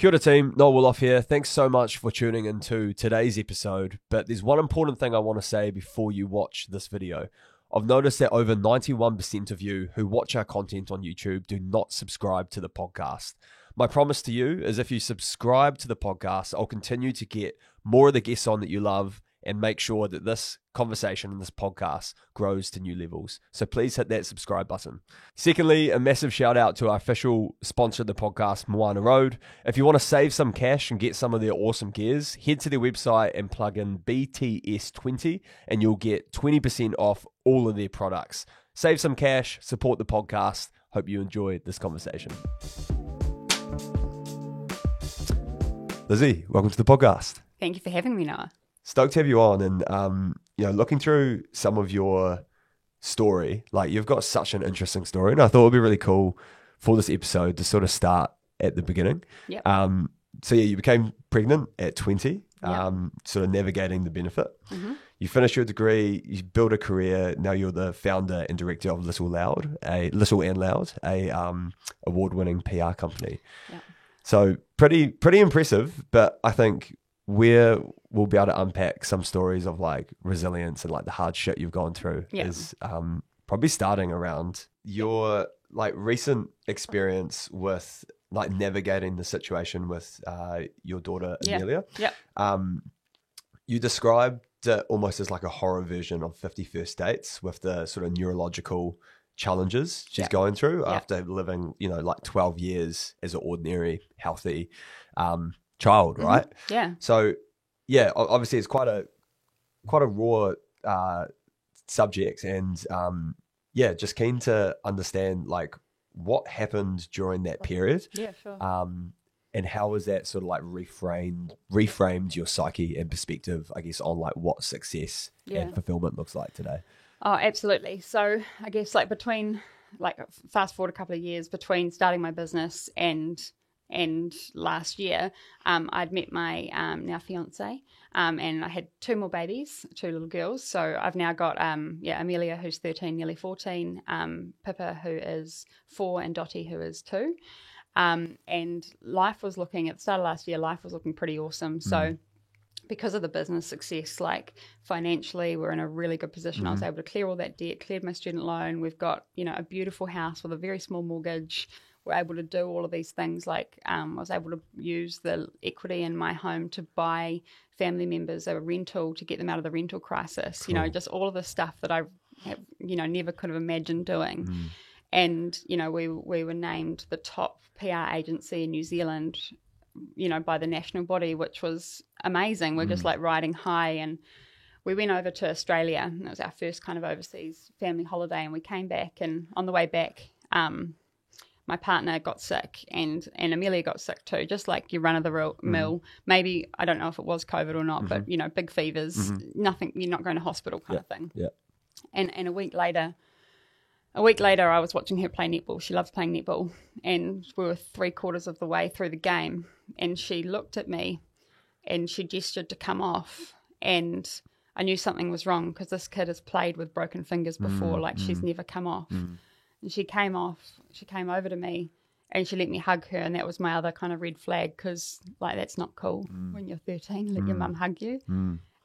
Kia ora team, Noel Willoff here. Thanks so much for tuning into today's episode, but there's one important thing I want to say before you watch this video. I've noticed that over 91% of you who watch our content on YouTube do not subscribe to the podcast. My promise to you is if you subscribe to the podcast, I'll continue to get more of the guests on that you love and make sure that this conversation and this podcast grows to new levels. So please hit that subscribe button. Secondly, a massive shout out to our official sponsor of the podcast, Moana Road. If you want to save some cash and get some of their awesome gears, head to their website and plug in BTS20 and you'll get 20% off all of their products. Save some cash, support the podcast. Hope you enjoy this conversation. Lizzie, welcome to the podcast. Thank you for having me, Noah. Stoked to have you on, and looking through some of your story, like you've got such an interesting story, and I thought it'd be really cool for this episode to sort of start at the beginning. Yep. So you became pregnant at 20, Yep. Sort of navigating the benefit. Mm-hmm. You finished your degree, you built a career. Now you're the founder and director of Little and Loud, a award-winning PR company. Yep. So pretty impressive, but I think we'll be able to unpack some stories of like resilience and like the hard shit you've gone through is probably starting around your like recent experience with like navigating the situation with your daughter Amelia. Yep. You described it almost as like a horror version of 50 First Dates with the sort of neurological challenges she's going through after living, like 12 years as an ordinary, healthy child, right? Yeah. So, yeah, obviously it's quite a raw subject, and just keen to understand like what happened during that period. Yeah, sure. And how has that sort of like reframed your psyche and perspective, I guess, on like what success and fulfillment looks like today? Oh, absolutely. So I guess like fast forward a couple of years between starting my business and last year, I'd met my now fiance, and I had two more babies, two little girls. So I've now got Amelia, who's 13, nearly 14, Pippa, who is 4, and Dottie, who is 2. And life was looking, at the start of last year, life was looking pretty awesome. So because of the business success, like financially, we're in a really good position. I was able to clear all that debt, cleared my student loan. We've got, a beautiful house with a very small mortgage. We're able to do all of these things. Like I was able to use the equity in my home to buy family members a rental to get them out of the rental crisis. Cool. Just all of the stuff that I have, never could have imagined doing. And, we were named the top PR agency in New Zealand, by the national body, which was amazing. We're just like riding high, and we went over to Australia, and it was our first kind of overseas family holiday, and we came back, and on the way back, my partner got sick, and Amelia got sick too, just like your run-of-the-mill. Maybe, I don't know if it was COVID or not, but, big fevers, nothing, you're not going to hospital kind of thing. Yeah. And a week later, I was watching her play netball. She loves playing netball. And we were 3/4 of the way through the game, and she looked at me, and she gestured to come off. And I knew something was wrong, because this kid has played with broken fingers before, she's never come off. And she came over to me, and she let me hug her, and that was my other kind of red flag, because like that's not cool when you're 13, let your mum hug you.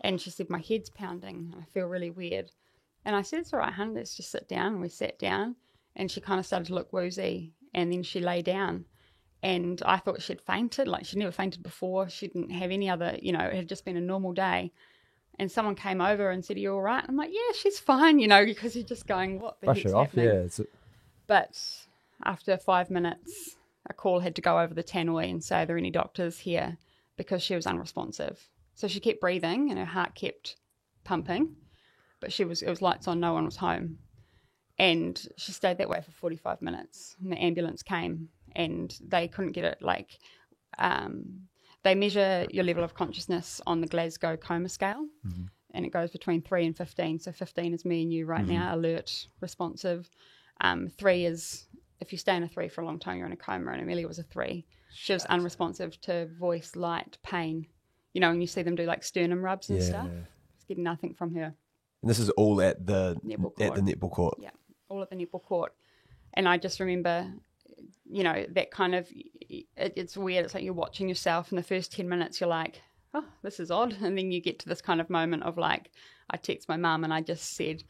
And she said, my head's pounding, and I feel really weird. And I said, it's all right, hun, let's just sit down. And we sat down, and she kind of started to look woozy, and then she lay down. And I thought she'd fainted, like she'd never fainted before. She didn't have any other, it had just been a normal day. And someone came over and said, are you all right? I'm like, yeah, she's fine, because you're just going, what the heck's happening? But after 5 minutes, a call had to go over the tannoy and say, are there any doctors here? Because she was unresponsive. So she kept breathing, and her heart kept pumping. But it was lights on, no one was home. And she stayed that way for 45 minutes. And the ambulance came, and they couldn't get it. Like, they measure your level of consciousness on the Glasgow coma scale, and it goes between 3 and 15. So 15 is me and you right now, alert, responsive. 3 is, if you stay in a 3 for a long time, you're in a coma, and Amelia was a 3. She was unresponsive to voice, light, pain. When you see them do like sternum rubs and stuff, just getting nothing from her. And this is all at the netball court. At the netball court. Yeah, all at the netball court. And I just remember you know, that kind of, it's weird. It's like you're watching yourself, and the first 10 minutes you're like, oh, this is odd. And then you get to this kind of moment of like, I text my mum and I just said,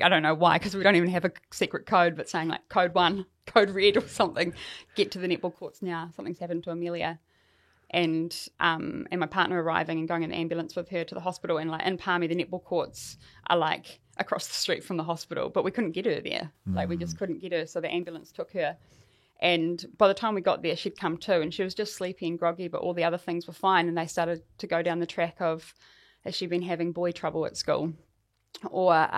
I don't know why, because we don't even have a secret code, but saying like code 1, code red or something, get to the netball courts now. Something's happened to Amelia. And my partner arriving and going in the ambulance with her to the hospital. And like in Palmy, the netball courts are like across the street from the hospital, but we couldn't get her there. Like we just couldn't get her. So the ambulance took her. And by the time we got there, she'd come to, and she was just sleepy and groggy, but all the other things were fine. And they started to go down the track of, has she been having boy trouble at school? Or,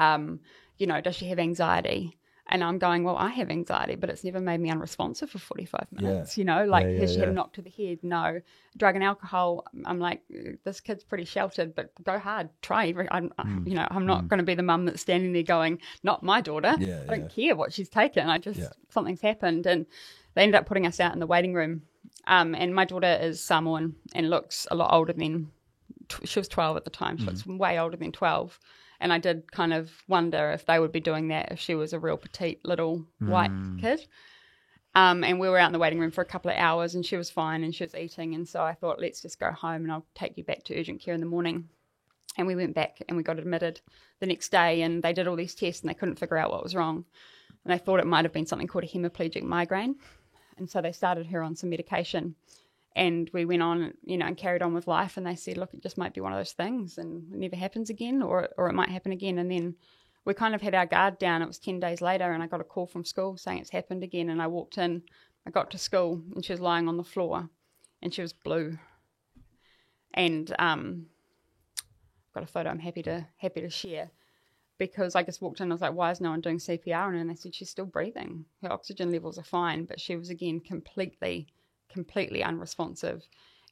you know, does she have anxiety? And I'm going, well, I have anxiety, but it's never made me unresponsive for 45 minutes, you know, like has she had a knock to the head? No. Drug and alcohol, I'm like, this kid's pretty sheltered, but go hard, try. You know, I'm not going to be the mum that's standing there going, not my daughter. I don't care what she's taken. Something's happened. And they ended up putting us out in the waiting room. And my daughter is Samoan and looks a lot older than, she was 12 at the time. She looks way older than 12. And I did kind of wonder if they would be doing that if she was a real petite little white kid. And we were out in the waiting room for a couple of hours, and she was fine and she was eating. And so I thought, let's just go home and I'll take you back to urgent care in the morning. And we went back and we got admitted the next day, and they did all these tests and they couldn't figure out what was wrong. And they thought it might have been something called a hemiplegic migraine. And so they started her on some medication. And we went on, you know, and carried on with life. And they said, look, it just might be one of those things and it never happens again, or it might happen again. And then we kind of had our guard down. It was 10 days later, and I got a call from school saying it's happened again. And I walked in, I got to school, and she was lying on the floor, and she was blue. And got a photo I'm happy to share, because I just walked in, I was like, why is no one doing CPR on her? And they said she's still breathing. Her oxygen levels are fine, but she was again completely unresponsive.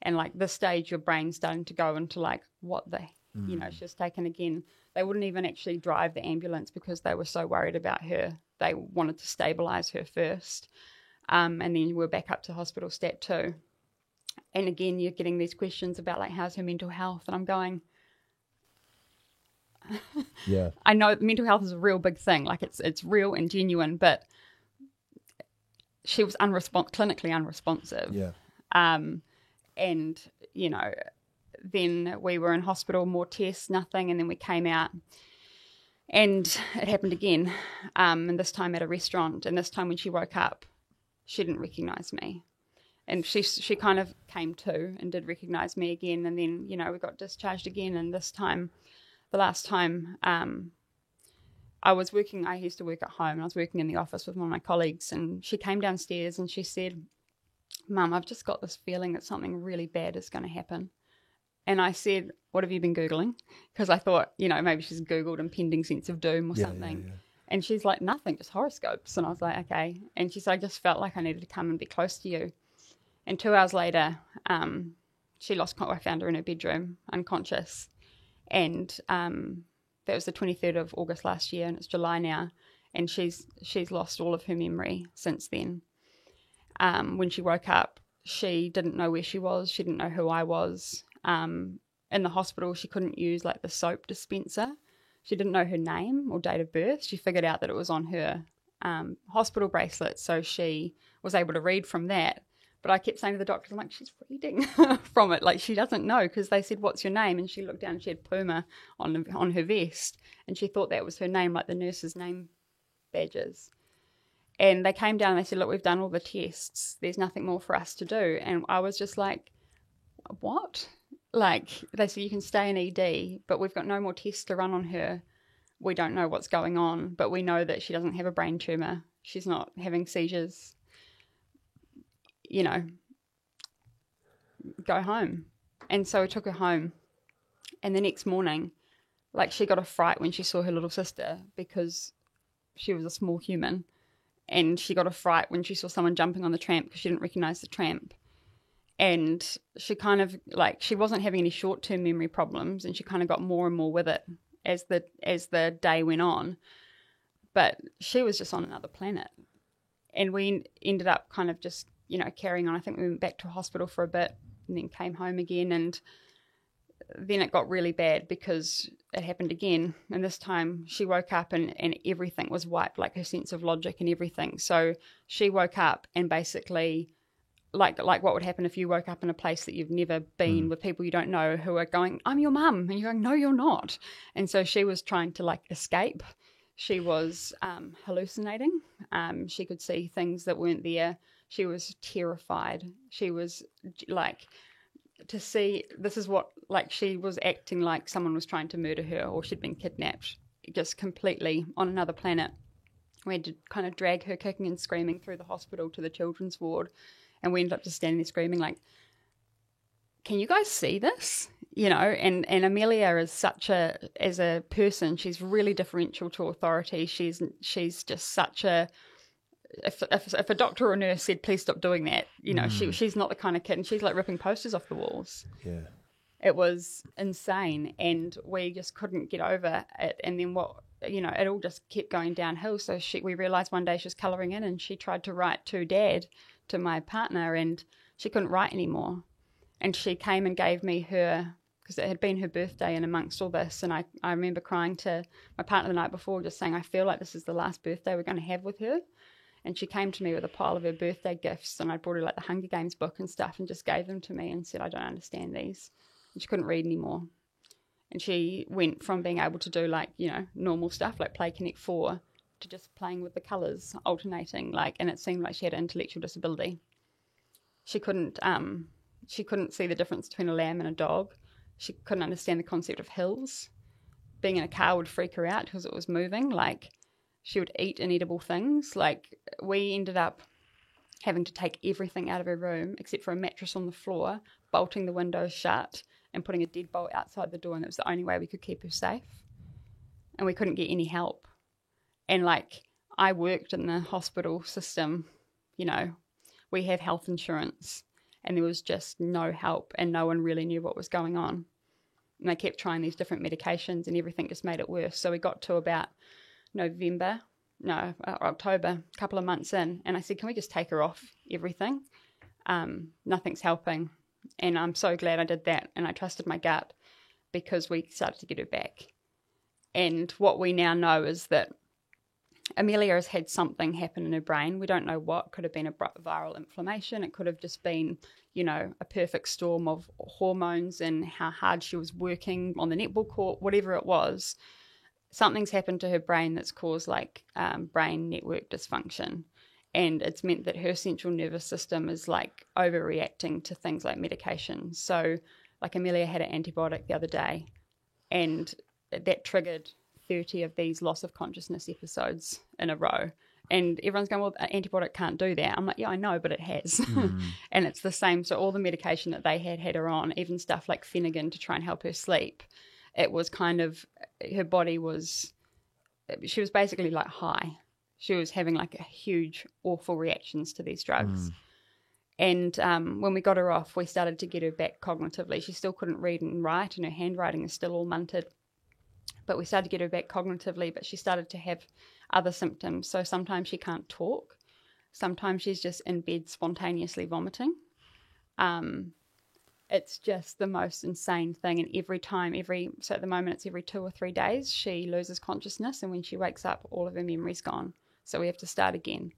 And like this stage, your brain's starting to go into like, what the, you know, she's taken again. They wouldn't even actually drive the ambulance because they were so worried about her. They wanted to stabilize her first. And then we're back up to hospital stat 2. And again, you're getting these questions about like, how's her mental health? And I'm going, I know mental health is a real big thing. Like it's real and genuine, but she was clinically unresponsive. And, you know, then we were in hospital, more tests, nothing. And then we came out and it happened again. And this time at a restaurant. And this time when she woke up, she didn't recognize me. And she kind of came to and did recognize me again. And then, you know, we got discharged again. And this time, the last time, I used to work at home, and I was working in the office with one of my colleagues, and she came downstairs and she said, Mum, I've just got this feeling that something really bad is going to happen. And I said, what have you been Googling? Because I thought, you know, maybe she's Googled impending sense of doom or something. And she's like, nothing, just horoscopes. And I was like, okay. And she said, I just felt like I needed to come and be close to you. And 2 hours later, she I found her in her bedroom, unconscious. And that was the 23rd of August last year, and it's July now, and she's lost all of her memory since then. When she woke up, she didn't know where she was. She didn't know who I was. In the hospital, she couldn't use like the soap dispenser. She didn't know her name or date of birth. She figured out that it was on her hospital bracelet, so she was able to read from that. But I kept saying to the doctors, I'm like, she's reading from it. Like, she doesn't know, because they said, what's your name? And she looked down and she had Puma on her vest. And she thought that was her name, like the nurse's name badges. And they came down and they said, look, we've done all the tests. There's nothing more for us to do. And I was just like, what? Like, they said, you can stay in ED, but we've got no more tests to run on her. We don't know what's going on, but we know that she doesn't have a brain tumour. She's not having seizures. You know, go home. And so we took her home. And the next morning, like, she got a fright when she saw her little sister, because she was a small human. And she got a fright when she saw someone jumping on the tramp, because she didn't recognise the tramp. And she kind of, like, she wasn't having any short-term memory problems, and she kind of got more and more with it as the day went on. But she was just on another planet. And we ended up kind of just, you know, carrying on. I think we went back to a hospital for a bit and then came home again. And then it got really bad because it happened again. And this time she woke up and everything was wiped, like her sense of logic and everything. So she woke up and basically, like what would happen if you woke up in a place that you've never been with people you don't know who are going, I'm your mum. And you're going, no, you're not. And so she was trying to like escape. She was hallucinating. She could see things that weren't there. She was terrified. She was like, to see, this is what, like, she was acting like someone was trying to murder her or she'd been kidnapped, just completely on another planet. We had to kind of drag her kicking and screaming through the hospital to the children's ward, and we ended up just standing there screaming like, can you guys see this? You know, and Amelia is as a person, she's really differential to authority. She's just such a, if a doctor or a nurse said, please stop doing that, you know, she's not the kind of kid, and she's like ripping posters off the walls. Yeah. It was insane, and we just couldn't get over it. And then it all just kept going downhill. So we realised one day she was colouring in, and she tried to write to Dad, to my partner, and she couldn't write anymore. And she came and gave me her, because it had been her birthday and amongst all this, and I remember crying to my partner the night before, just saying, I feel like this is the last birthday we're going to have with her. And she came to me with a pile of her birthday gifts, and I brought her like the Hunger Games book and stuff and just gave them to me and said, I don't understand these. And she couldn't read anymore. And she went from being able to do like, you know, normal stuff like play Connect 4 to just playing with the colours, alternating, like, and it seemed like she had an intellectual disability. She couldn't see the difference between a lamb and a dog. She couldn't understand the concept of hills. Being in a car would freak her out because it was moving, like, she would eat inedible things. Like, we ended up having to take everything out of her room except for a mattress on the floor, bolting the windows shut and putting a deadbolt outside the door, and it was the only way we could keep her safe. And we couldn't get any help. And like, I worked in the hospital system, you know, we have health insurance, and there was just no help, and no one really knew what was going on. And they kept trying these different medications, and everything just made it worse. So we got to about October, a couple of months in, and I said, can we just take her off everything? Nothing's helping. And I'm so glad I did that, and I trusted my gut, because we started to get her back. And what we now know is that Amelia has had something happen in her brain. We don't know what. It could have been a viral inflammation. It could have just been, you know, a perfect storm of hormones and how hard she was working on the netball court, whatever it was. Something's happened to her brain that's caused like brain network dysfunction, and it's meant that her central nervous system is like overreacting to things like medication. So like Amelia had an antibiotic the other day, and that triggered 30 of these loss of consciousness episodes in a row. And everyone's going, well, an antibiotic can't do that. I'm like, yeah, I know, but it has. And it's the same. So all the medication that they had her on, even stuff like Phenergan to try and help her sleep, it was kind of, her body was, she was basically like high. She was having like a huge, awful reactions to these drugs. And when we got her off, we started to get her back cognitively. She still couldn't read and write, and her handwriting is still all munted. But we started to get her back cognitively, but she started to have other symptoms. So sometimes she can't talk. Sometimes she's just in bed spontaneously vomiting. It's just the most insane thing. And so at the moment it's every 2 or 3 days, she loses consciousness. And when she wakes up, all of her memory's gone. So we have to start again.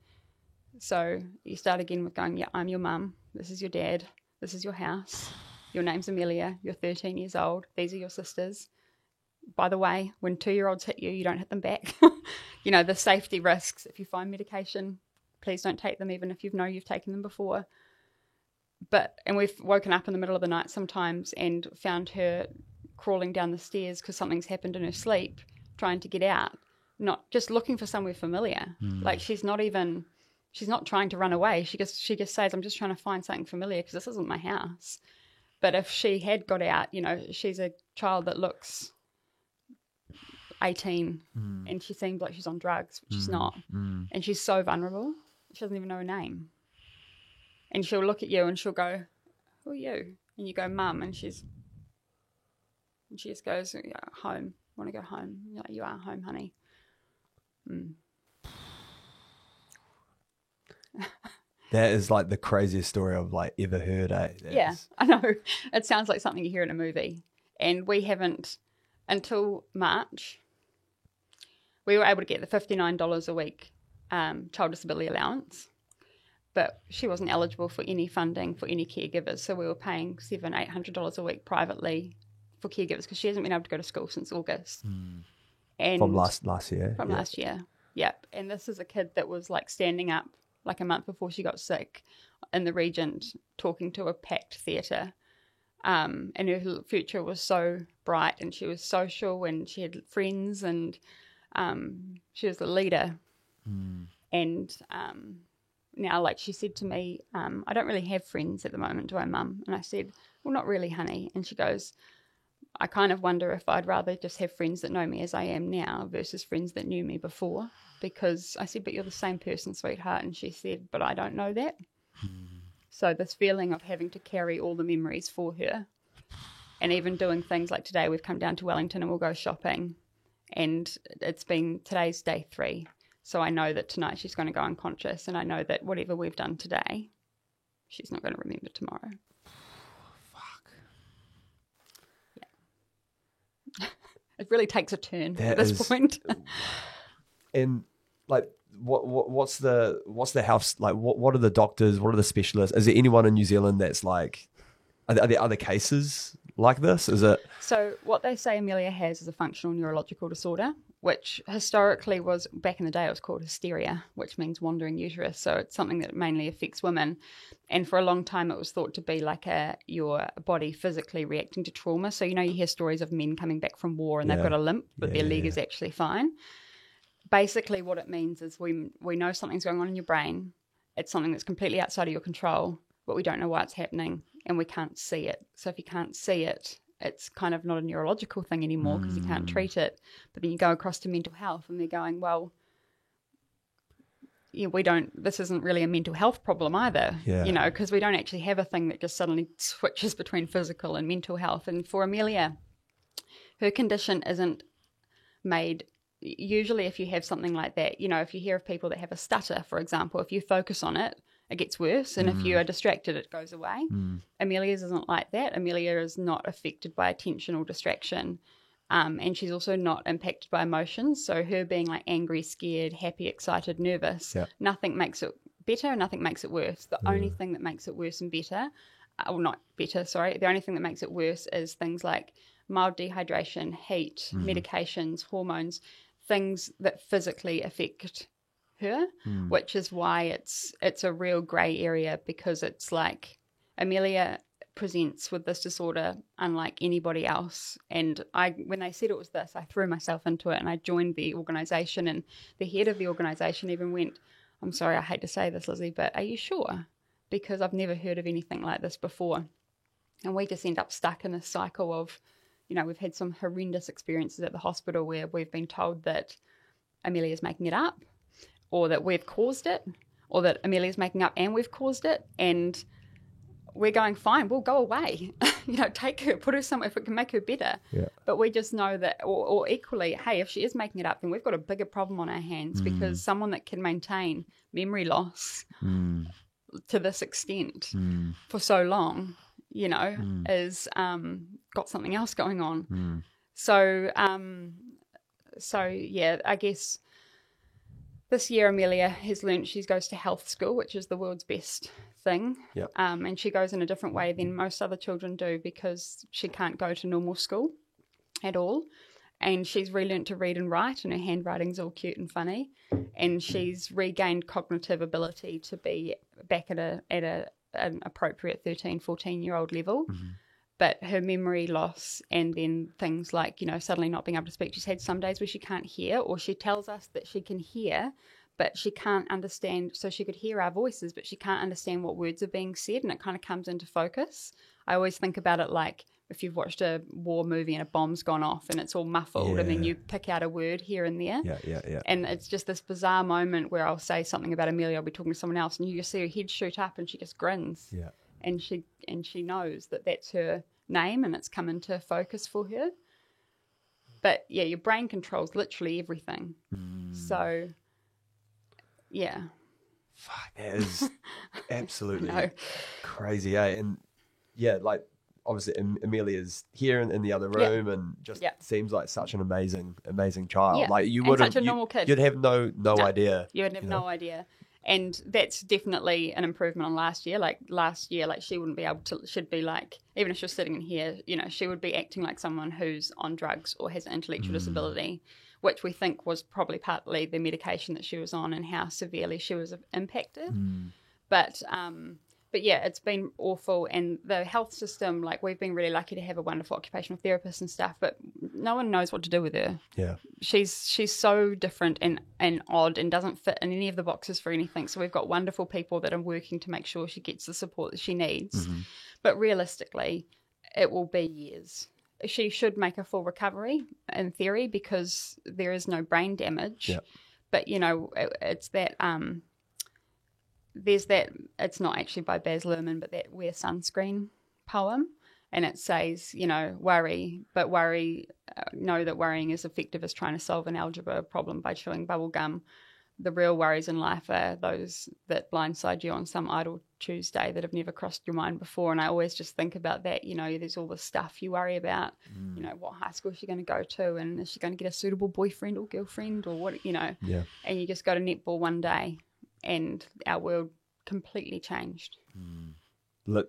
So you start again with going, yeah, I'm your mum. This is your dad. This is your house. Your name's Amelia. You're 13 years old. These are your sisters. By the way, when 2-year-olds hit you, you don't hit them back. You know, the safety risks. If you find medication, please don't take them, even if you've taken them before. And we've woken up in the middle of the night sometimes and found her crawling down the stairs because something's happened in her sleep, trying to get out, not just looking for somewhere familiar. Like she's not trying to run away. She just says, I'm just trying to find something familiar because this isn't my house. But if she had got out, you know, she's a child that looks 18 and she seems like she's on drugs, which she's not. And she's so vulnerable. She doesn't even know her name. And she'll look at you and she'll go, who are you? And you go, Mum. And she just goes, yeah, home. I want to go home. You're like, you are home, honey. That is like the craziest story I've like ever heard. Yeah, I know. It sounds like something you hear in a movie. And we haven't, until March, we were able to get the $59 a week child disability allowance, but she wasn't eligible for any funding for any caregivers. So we were paying $700-800 a week privately for caregivers because she hasn't been able to go to school since August. And From last year. From last year, yep. And this is a kid that was like standing up like a month before she got sick in the Regent, talking to a packed theatre. And her future was so bright, and she was social, and she had friends, and she was a leader. And now, like, she said to me, I don't really have friends at the moment, do I, Mum? And I said, well, not really, honey. And she goes, I kind of wonder if I'd rather just have friends that know me as I am now versus friends that knew me before. Because I said, but you're the same person, sweetheart. And she said, but I don't know that. So this feeling of having to carry all the memories for her, and even doing things like today, we've come down to Wellington and we'll go shopping, and today's day 3. So I know that tonight she's going to go unconscious, and I know that whatever we've done today, she's not going to remember tomorrow. Fuck. Yeah. It really takes a turn at this point. And like, what's the health, like, what are the doctors, what are the specialists? Is there anyone in New Zealand that's like, are there other cases like this? Is it? So what they say Amelia has is a functional neurological disorder, which historically was, back in the day, it was called hysteria, which means wandering uterus. So it's something that mainly affects women. And for a long time, it was thought to be like your body physically reacting to trauma. So, you hear stories of men coming back from war and they've got a limp, but their leg is actually fine. Basically, what it means is we know something's going on in your brain. It's something that's completely outside of your control, but we don't know why it's happening, and we can't see it. So if you can't see it, it's kind of not a neurological thing anymore because you can't treat it. But then you go across to mental health, and they're going, well, this isn't really a mental health problem either, because we don't actually have a thing that just suddenly switches between physical and mental health. And for Amelia, her condition isn't made. Usually if you have something like that, if you hear of people that have a stutter, for example, if you focus on it, it gets worse. And if you are distracted, it goes away. Amelia's isn't like that. Amelia is not affected by attention or distraction. And she's also not impacted by emotions. So her being like angry, scared, happy, excited, nervous, nothing makes it better, nothing makes it worse. The only thing that makes it worse and better, the only thing that makes it worse is things like mild dehydration, heat, medications, hormones, things that physically affect her, which is why it's a real grey area, because it's like Amelia presents with this disorder unlike anybody else. And when they said it was this, I threw myself into it and I joined the organisation, and the head of the organisation even went, I'm sorry, I hate to say this, Lizzie, but are you sure? Because I've never heard of anything like this before. And we just end up stuck in this cycle of, we've had some horrendous experiences at the hospital where we've been told that Amelia's making it up, or that we've caused it, or that Amelia's making up and we've caused it. And we're going, fine, we'll go away. Take her, put her somewhere if it can make her better. Yeah. But we just know that, or equally, hey, if she is making it up, then we've got a bigger problem on our hands, because someone that can maintain memory loss to this extent for so long, is got something else going on. So yeah, I guess this year Amelia has learnt she goes to health school, which is the world's best thing. Yep. And she goes in a different way than most other children do, because she can't go to normal school at all. And she's relearnt to read and write, and her handwriting's all cute and funny. And she's regained cognitive ability to be back at an appropriate 13, 14-year-old level. But her memory loss, and then things like, suddenly not being able to speak. She's had some days where she can't hear, or she tells us that she can hear, but she can't understand. So she could hear our voices, but she can't understand what words are being said, and it kind of comes into focus. I always think about it like if you've watched a war movie and a bomb's gone off and it's all muffled, and then you pick out a word here and there. Yeah. And it's just this bizarre moment where I'll say something about Amelia, I'll be talking to someone else, and you just see her head shoot up and she just grins. Yeah. And she knows that that's her name, and it's come into focus for her. But yeah, your brain controls literally everything. So yeah. Fuck, that is absolutely crazy, eh? And yeah, like obviously Amelia's here in the other room, and just seems like such an amazing child. Yeah. Like you And would such have, a normal kid. you'd have no idea. You would have no idea. And that's definitely an improvement on last year. Like she wouldn't be able to, she'd be like, even if she was sitting in here, you know, she would be acting like someone who's on drugs or has an intellectual disability, which we think was probably partly the medication that she was on and how severely she was impacted. But yeah, it's been awful. And the health system, like we've been really lucky to have a wonderful occupational therapist and stuff, but no one knows what to do with her. Yeah. She's so different and odd and doesn't fit in any of the boxes for anything. So we've got wonderful people that are working to make sure she gets the support that she needs. But realistically, it will be years. She should make a full recovery in theory because there is no brain damage. Yeah. But, you know, it's that... there's that, it's not actually by Baz Luhrmann, but that Wear Sunscreen poem. And it says, you know, know that worrying is effective as trying to solve an algebra problem by chewing bubble gum. The real worries in life are those that blindside you on some idle Tuesday that have never crossed your mind before. And I always just think about that, you know, there's all this stuff you worry about, you know, what high school is she going to go to and is she going to get a suitable boyfriend or girlfriend or what, you know. Yeah. And you just go to netball one day and our world completely changed.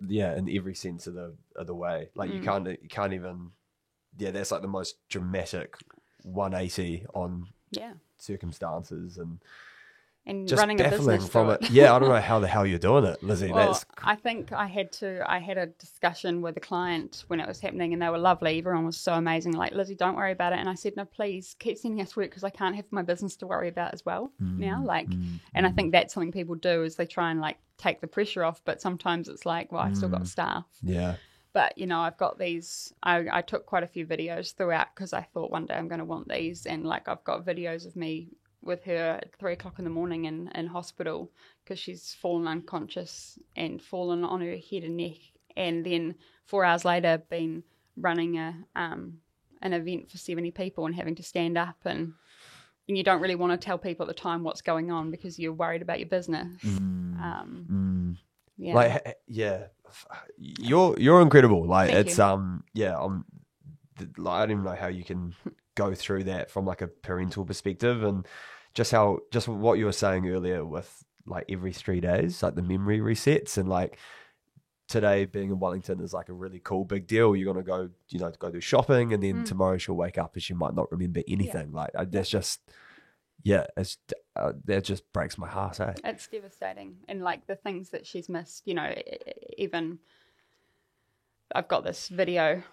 Yeah, in every sense of the way. Like you can't even. Yeah, that's like the most dramatic 180 on circumstances and just running a baffling business from it. Yeah, I don't know how the hell you're doing it, Lizzie. Well, I think I had a discussion with a client when it was happening and they were lovely. Everyone was so amazing. Like, Lizzie, don't worry about it. And I said, no, please keep sending us work because I can't have my business to worry about as well now. Like, and I think that's something people do is they try and like take the pressure off. But sometimes it's like, well, I've still got staff. Yeah. But, you know, I've got these, I took quite a few videos throughout because I thought one day I'm going to want these. And like, I've got videos of me with her at 3 o'clock in the morning in hospital because she's fallen unconscious and fallen on her head and neck. And then 4 hours later, been running an event for 70 people and having to stand up. And you don't really want to tell people at the time what's going on because you're worried about your business. Yeah. Like, yeah, you're incredible. Like, Thank it's, you. I don't even know how you can go through that from like a parental perspective and just what you were saying earlier with like every 3 days, like the memory resets and like today being in Wellington is like a really cool big deal. You're going to go, you know, go do shopping and then tomorrow she'll wake up and she might not remember anything. Yeah. Like that's just, that just breaks my heart. Eh? It's devastating. And like the things that she's missed, you know, even I've got this video.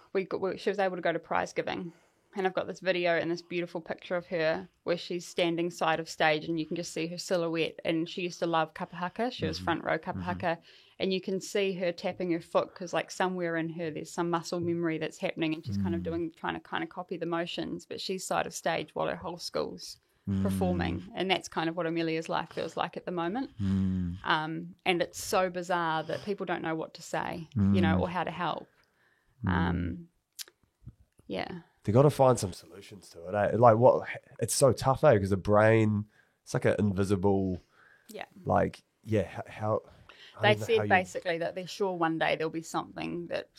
She was able to go to prize giving. And I've got this video and this beautiful picture of her where she's standing side of stage and you can just see her silhouette. And she used to love kapa haka. She was front row kapa haka. And you can see her tapping her foot because like somewhere in her there's some muscle memory that's happening and she's kind of trying to copy the motions. But she's side of stage while her whole school's performing. And that's kind of what Amelia's life feels like at the moment. And it's so bizarre that people don't know what to say, you know, or how to help. Yeah. They got to find some solutions to it. Eh? Like it's so tough, eh? Because the brain, it's like an invisible. Yeah. Like how. They said basically that they're sure one day there'll be something that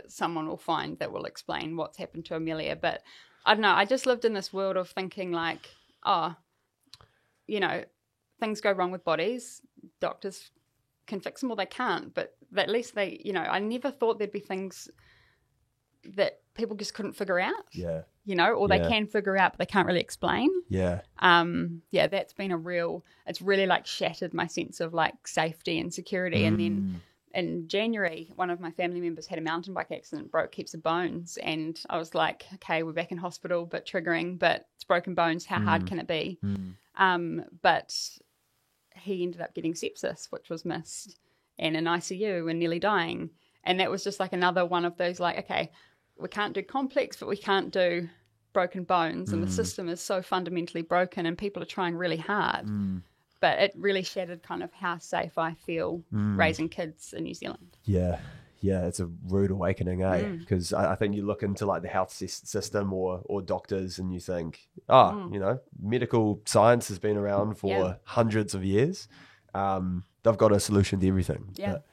someone will find that will explain what's happened to Amelia. But I don't know. I just lived in this world of thinking like, oh, you know, things go wrong with bodies. Doctors can fix them or they can't. But at least they, you know, I never thought there'd be things that people just couldn't figure out. Yeah. You know, or they can figure out, but they can't really explain. Yeah. Yeah, that's been it's really like shattered my sense of like safety and security. And then in January, one of my family members had a mountain bike accident, broke heaps of bones. And I was like, okay, we're back in hospital, but triggering, but it's broken bones. How hard can it be? But he ended up getting sepsis, which was missed, and in ICU and nearly dying. And that was just like another one of those like, okay, we can't do complex, but we can't do broken bones. And the system is so fundamentally broken and people are trying really hard. But it really shattered kind of how safe I feel raising kids in New Zealand. Yeah. Yeah, it's a rude awakening, eh? Because I think you look into like the health system or doctors and you think, you know, medical science has been around for hundreds of years. They've got a solution to everything. Yeah. But,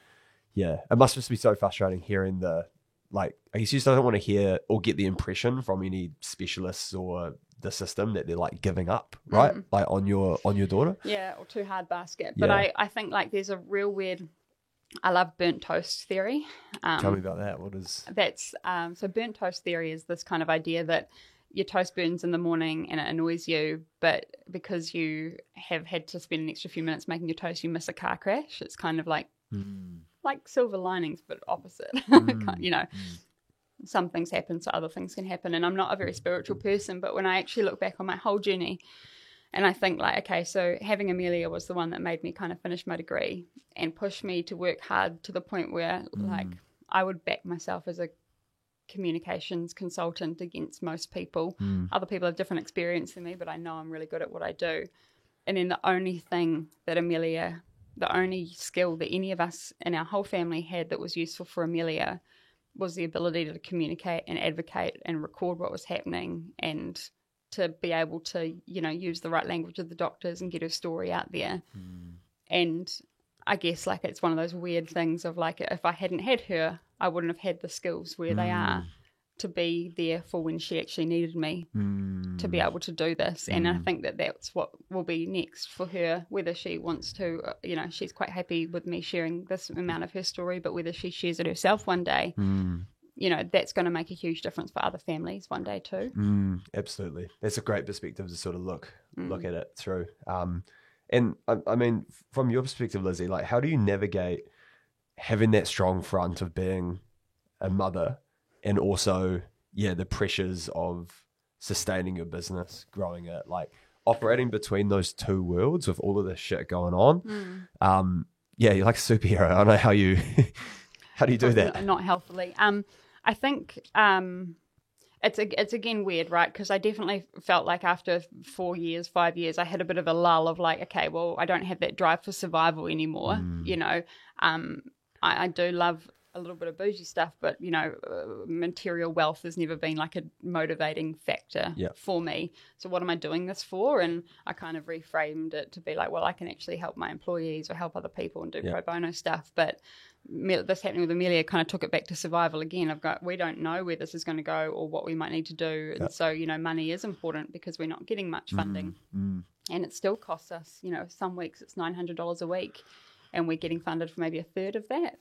yeah, it must just be so frustrating hearing the like, I guess you just don't want to hear or get the impression from any specialists or the system that they're like giving up, right? Like on your daughter. Yeah, or too hard basket. But Yeah. I think like there's a real weird, I love burnt toast theory. Tell me about that. What is? That's so burnt toast theory is this kind of idea that your toast burns in the morning and it annoys you, but because you have had to spend an extra few minutes making your toast, you miss a car crash. It's kind of like silver linings, but opposite. You know, some things happen, so other things can happen. And I'm not a very spiritual person, but when I actually look back on my whole journey, and I think like, okay, so having Amelia was the one that made me kind of finish my degree and push me to work hard to the point where like I would back myself as a communications consultant against most people. Other people have different experience than me, but I know I'm really good at what I do. And then the only thing that Amelia, the only skill that any of us in our whole family had that was useful for Amelia was the ability to communicate and advocate and record what was happening and to be able to, you know, use the right language with the doctors and get her story out there. And I guess like it's one of those weird things of like, if I hadn't had her, I wouldn't have had the skills where they are to be there for when she actually needed me to be able to do this. And I think that that's what will be next for her, whether she wants to, you know, she's quite happy with me sharing this amount of her story, but whether she shares it herself one day, you know, that's going to make a huge difference for other families one day too. Absolutely. That's a great perspective to sort of look at it through. And I mean, from your perspective, Lizzie, like how do you navigate having that strong front of being a mother and also, the pressures of sustaining your business, growing it, like operating between those two worlds with all of this shit going on? You're like a superhero. I don't know how you, how do you do that? Not healthily. I think it's again weird, right? Because I definitely felt like after 4 years, 5 years, I had a bit of a lull of like, okay, well, I don't have that drive for survival anymore. You know, I do love a little bit of bougie stuff, but you know, material wealth has never been like a motivating factor for me. So what am I doing this for? And I kind of reframed it to be like, well, I can actually help my employees or help other people and do pro bono stuff. But this happening with Amelia kind of took it back to survival again. We don't know where this is going to go or what we might need to do. And so, you know, money is important because we're not getting much funding. And it still costs us, you know, some weeks it's $900 a week. And we're getting funded for maybe a third of that.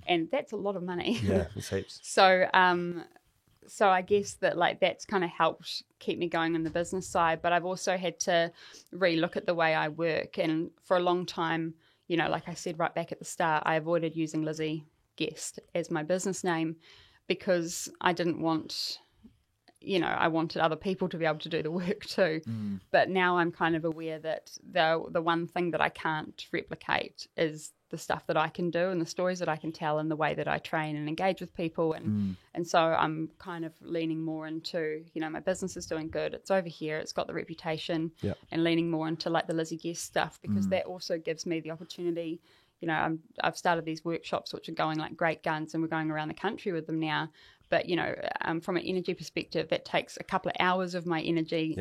And that's a lot of money. Yeah, it's heaps. So I guess that like that's kind of helped keep me going on the business side. But I've also had to relook at the way I work. And for a long time, you know, like I said right back at the start, I avoided using Lizzie Guest as my business name because I didn't want... You know, I wanted other people to be able to do the work too. But now I'm kind of aware that the one thing that I can't replicate is the stuff that I can do and the stories that I can tell and the way that I train and engage with people. And so I'm kind of leaning more into, you know, my business is doing good. It's over here. It's got the reputation and leaning more into like the Lizzie Guest stuff because that also gives me the opportunity. You know, I've started these workshops which are going like great guns and we're going around the country with them now. But, you know, from an energy perspective, that takes a couple of hours of my energy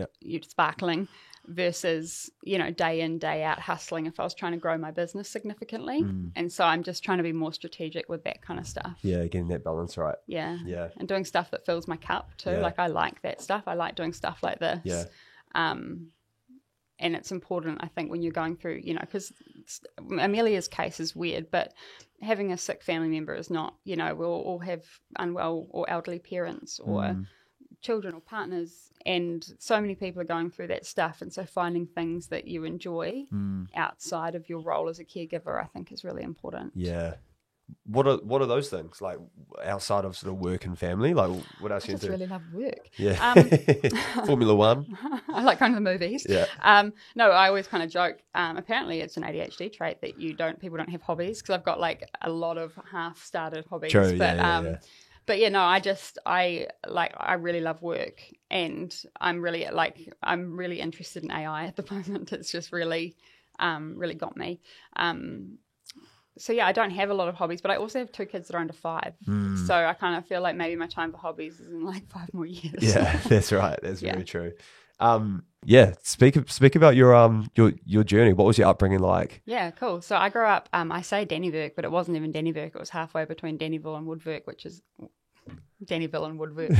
sparkling versus, you know, day in, day out hustling if I was trying to grow my business significantly. And so I'm just trying to be more strategic with that kind of stuff. Yeah, getting that balance right. Yeah. And doing stuff that fills my cup too. Like I like that stuff. I like doing stuff like this. Yeah. And it's important, I think, when you're going through, you know, because Amelia's case is weird, but having a sick family member is not, you know, we'll all have unwell or elderly parents or children or partners, and so many people are going through that stuff. And so finding things that you enjoy outside of your role as a caregiver, I think, is really important. Yeah. What are those things like outside of sort of work and family? Like what else I just really love work. Yeah. Formula One. I like going to the movies. Yeah. No, I always kind of joke. Apparently, it's an ADHD trait that people don't have hobbies because I've got like a lot of half-started hobbies. True. But but yeah, no, I really love work, and I'm really interested in AI at the moment. It's just really got me. So yeah, I don't have a lot of hobbies, but I also have 2 kids that are under 5. So I kind of feel like maybe my time for hobbies is in like 5 more years. Yeah, that's right. That's very true. Speak about your journey. What was your upbringing like? Yeah, cool. So I grew up, I say Dannyburg, but it wasn't even Dannyburg. It was halfway between Dannyville and Woodburg, which is Dannyville and Woodville,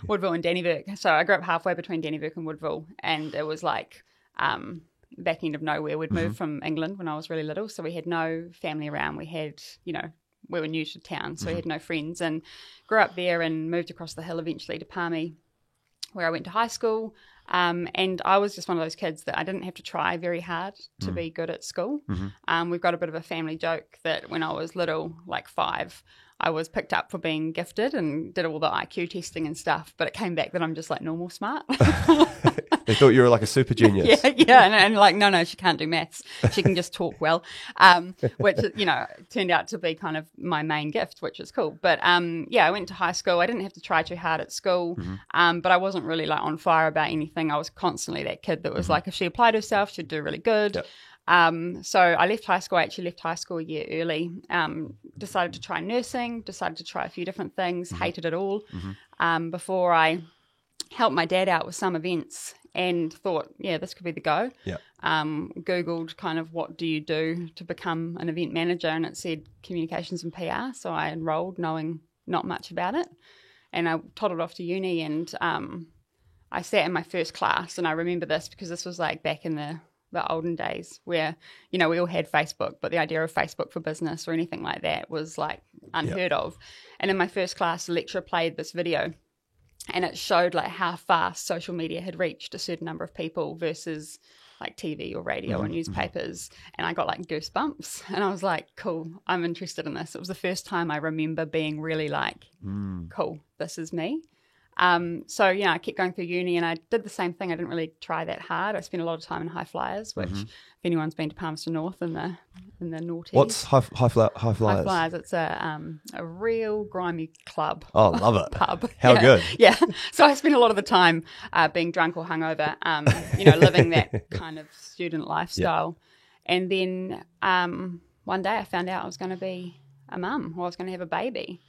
Woodville and Dannyburg. So I grew up halfway between Dannyburg and Woodville, and it was like back end of nowhere. We'd moved from England when I was really little, so we had no family around. We had, we were new to town, so we had no friends, and grew up there and moved across the hill eventually to Palmy, where I went to high school. And I was just one of those kids that I didn't have to try very hard to be good at school. We've got a bit of a family joke that when I was little, like 5, I was picked up for being gifted and did all the IQ testing and stuff, but it came back that I'm just like normal smart. They thought you were like a super genius. And like, no, she can't do maths. She can just talk well, which, turned out to be kind of my main gift, which is cool. But I went to high school. I didn't have to try too hard at school, but I wasn't really like on fire about anything. I was constantly that kid that was like, if she applied herself, she'd do really good. Yep. So I left high school. I actually left high school a year early. Decided to try nursing, decided to try a few different things, hated it all. Before I helped my dad out with some events and thought, this could be the go. Yep. Googled kind of what do you do to become an event manager, and it said communications and PR. So I enrolled knowing not much about it, and I toddled off to uni, and I sat in my first class, and I remember this because this was like back in the olden days where, we all had Facebook, but the idea of Facebook for business or anything like that was like unheard of. And in my first class, the lecturer played this video, and it showed like how fast social media had reached a certain number of people versus like TV or radio or newspapers. And I got like goosebumps, and I was like, cool, I'm interested in this. It was the first time I remember being really like, cool, this is me. I kept going through uni, and I did the same thing. I didn't really try that hard. I spent a lot of time in High Flyers, which if anyone's been to Palmerston North in the noughties. What's High Flyers? High Flyers, it's a real grimy club. Oh, love it. Pub. How good. Yeah. So I spent a lot of the time being drunk or hungover, living that kind of student lifestyle. Yeah. And then one day I found out I was going to be a mum, or I was going to have a baby.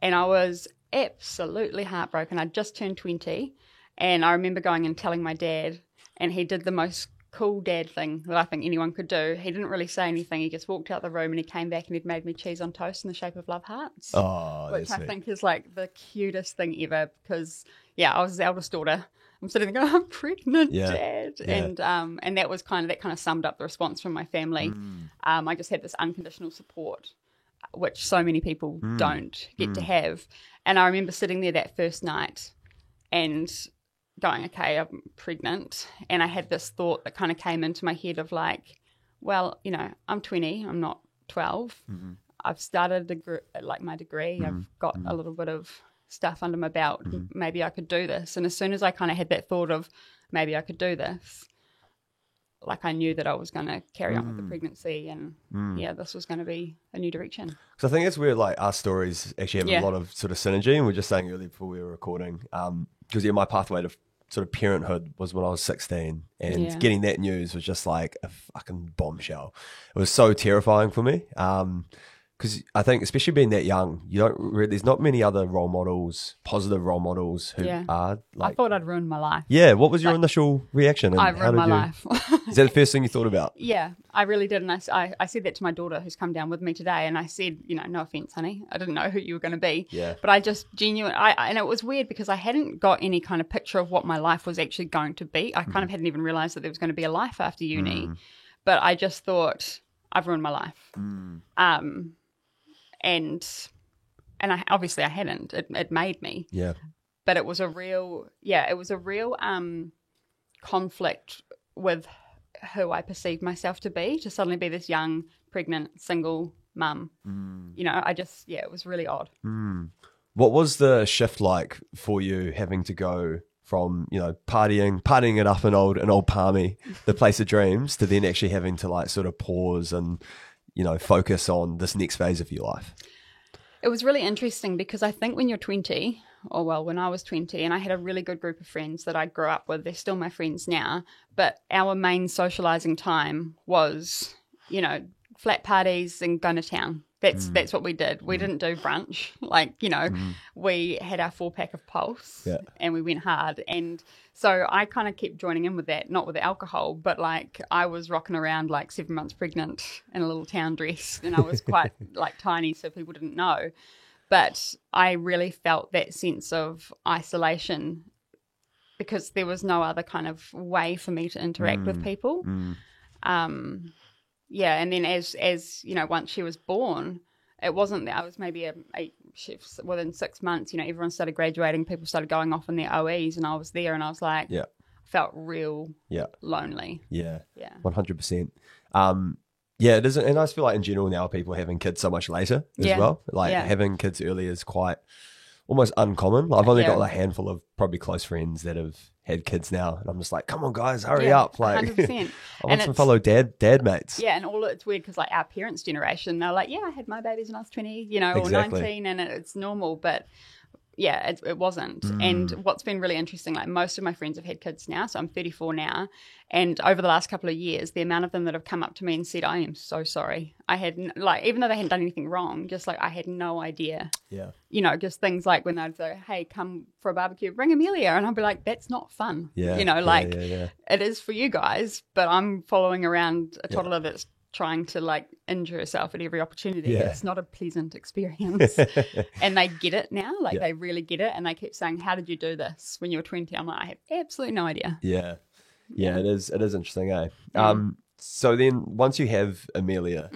And I was absolutely heartbroken. I'd just turned 20, and I remember going and telling my dad, and he did the most cool dad thing that I think anyone could do. He didn't really say anything. He just walked out the room, and he came back and he'd made me cheese on toast in the shape of love hearts. Oh, which I think is like the cutest thing ever, because I was his eldest daughter. I'm sitting there going, I'm pregnant, Dad. Yeah. And that was kind of summed up the response from my family. I just had this unconditional support, which so many people don't get to have. And I remember sitting there that first night and going, okay, I'm pregnant. And I had this thought that kind of came into my head of like, well, I'm 20, I'm not 12. I've started my degree. I've got a little bit of stuff under my belt. Maybe I could do this. And as soon as I kind of had that thought of maybe I could do this, like I knew that I was going to carry on with the pregnancy, and this was going to be a new direction. Because I think it's where like our stories actually have a lot of sort of synergy, and we are just saying earlier before we were recording, because my pathway to sort of parenthood was when I was 16, and getting that news was just like a fucking bombshell. It was so terrifying for me. Because I think, especially being that young, there's not many other role models, positive role models who are like. I thought I'd ruined my life. Yeah, what was your initial reaction? And I ruined my life. Is that the first thing you thought about? Yeah, I really did, and I said that to my daughter, who's come down with me today, and I said, no offense, honey, I didn't know who you were going to be. Yeah. But I just genuinely, and it was weird because I hadn't got any kind of picture of what my life was actually going to be. I kind of hadn't even realised that there was going to be a life after uni, but I just thought I've ruined my life. And I obviously I hadn't. It made me. Yeah. But it was a real conflict with who I perceived myself to be, to suddenly be this young, pregnant, single mum. It was really odd. What was the shift like for you, having to go from, partying it up in old Palmy, the place of dreams, to then actually having to like sort of pause and focus on this next phase of your life? It was really interesting because I think when you're 20, when I was 20, and I had a really good group of friends that I grew up with, they're still my friends now, but our main socialising time was, flat parties and going to town. That's what we did. We didn't do brunch. We had our 4-pack of Pulse and we went hard. And so I kind of kept joining in with that, not with the alcohol, but I was rocking around 7 months pregnant in a little town dress, and I was quite tiny, so people didn't know. But I really felt that sense of isolation because there was no other kind of way for me to interact with people. Yeah, and then as you know, once she was born, it wasn't that I was maybe within 6 months, you know, everyone started graduating, people started going off in their OEs, and I was there, and I was like, felt real lonely. Yeah, 100%. Yeah, it is, and I just feel like in general now people are having kids so much later as well. Like having kids early is quite almost uncommon. Like, I've only got a handful of probably close friends that have had kids now, and I'm just like, come on guys, hurry up. Like 100%. I want some fellow dad mates. Yeah, and it's weird because like our parents' generation, they're like, I had my babies when I was 20, you know, or 19, and it's normal, but yeah, it wasn't. And what's been really interesting, like most of my friends have had kids now, so I'm 34 now, and over the last couple of years, the amount of them that have come up to me and said, I am so sorry. I had, like, even though they hadn't done anything wrong, just like I had no idea. Yeah. You know, just things like when they'd say, hey, come for a barbecue, bring Amelia. And I'd be like, that's not fun. Yeah. You know, like it is for you guys, but I'm following around a toddler that's trying to like injure herself at every opportunity. Yeah. It's not a pleasant experience. And they get it now. Like they really get it. And they keep saying, how did you do this when you were 20? I'm like, I have absolutely no idea. Yeah. Yeah, it is interesting, eh? So then once you have Amelia,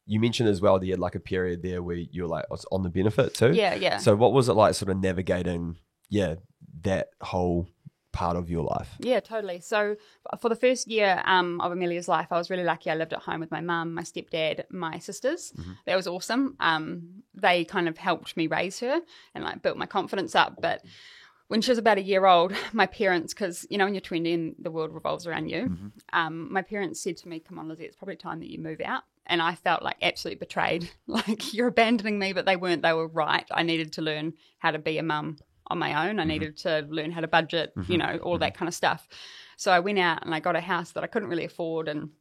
you mentioned as well that you had like a period there where you were like on the benefit too. Yeah. So what was it like sort of navigating, that whole part of your life? Yeah, totally. So for the first year of Amelia's life, I was really lucky. I lived at home with my mum, my stepdad, my sisters. That was awesome. They kind of helped me raise her and like built my confidence up. But when she was about a year old, my parents, because, you know, when you're 20 and the world revolves around you, my parents said to me, come on, Lizzie, it's probably time that you move out. And I felt like absolutely betrayed. Like, you're abandoning me, but they weren't. They were right. I needed to learn how to be a mum on my own. I needed to learn how to budget, you know, all that kind of stuff. So I went out and I got a house that I couldn't really afford and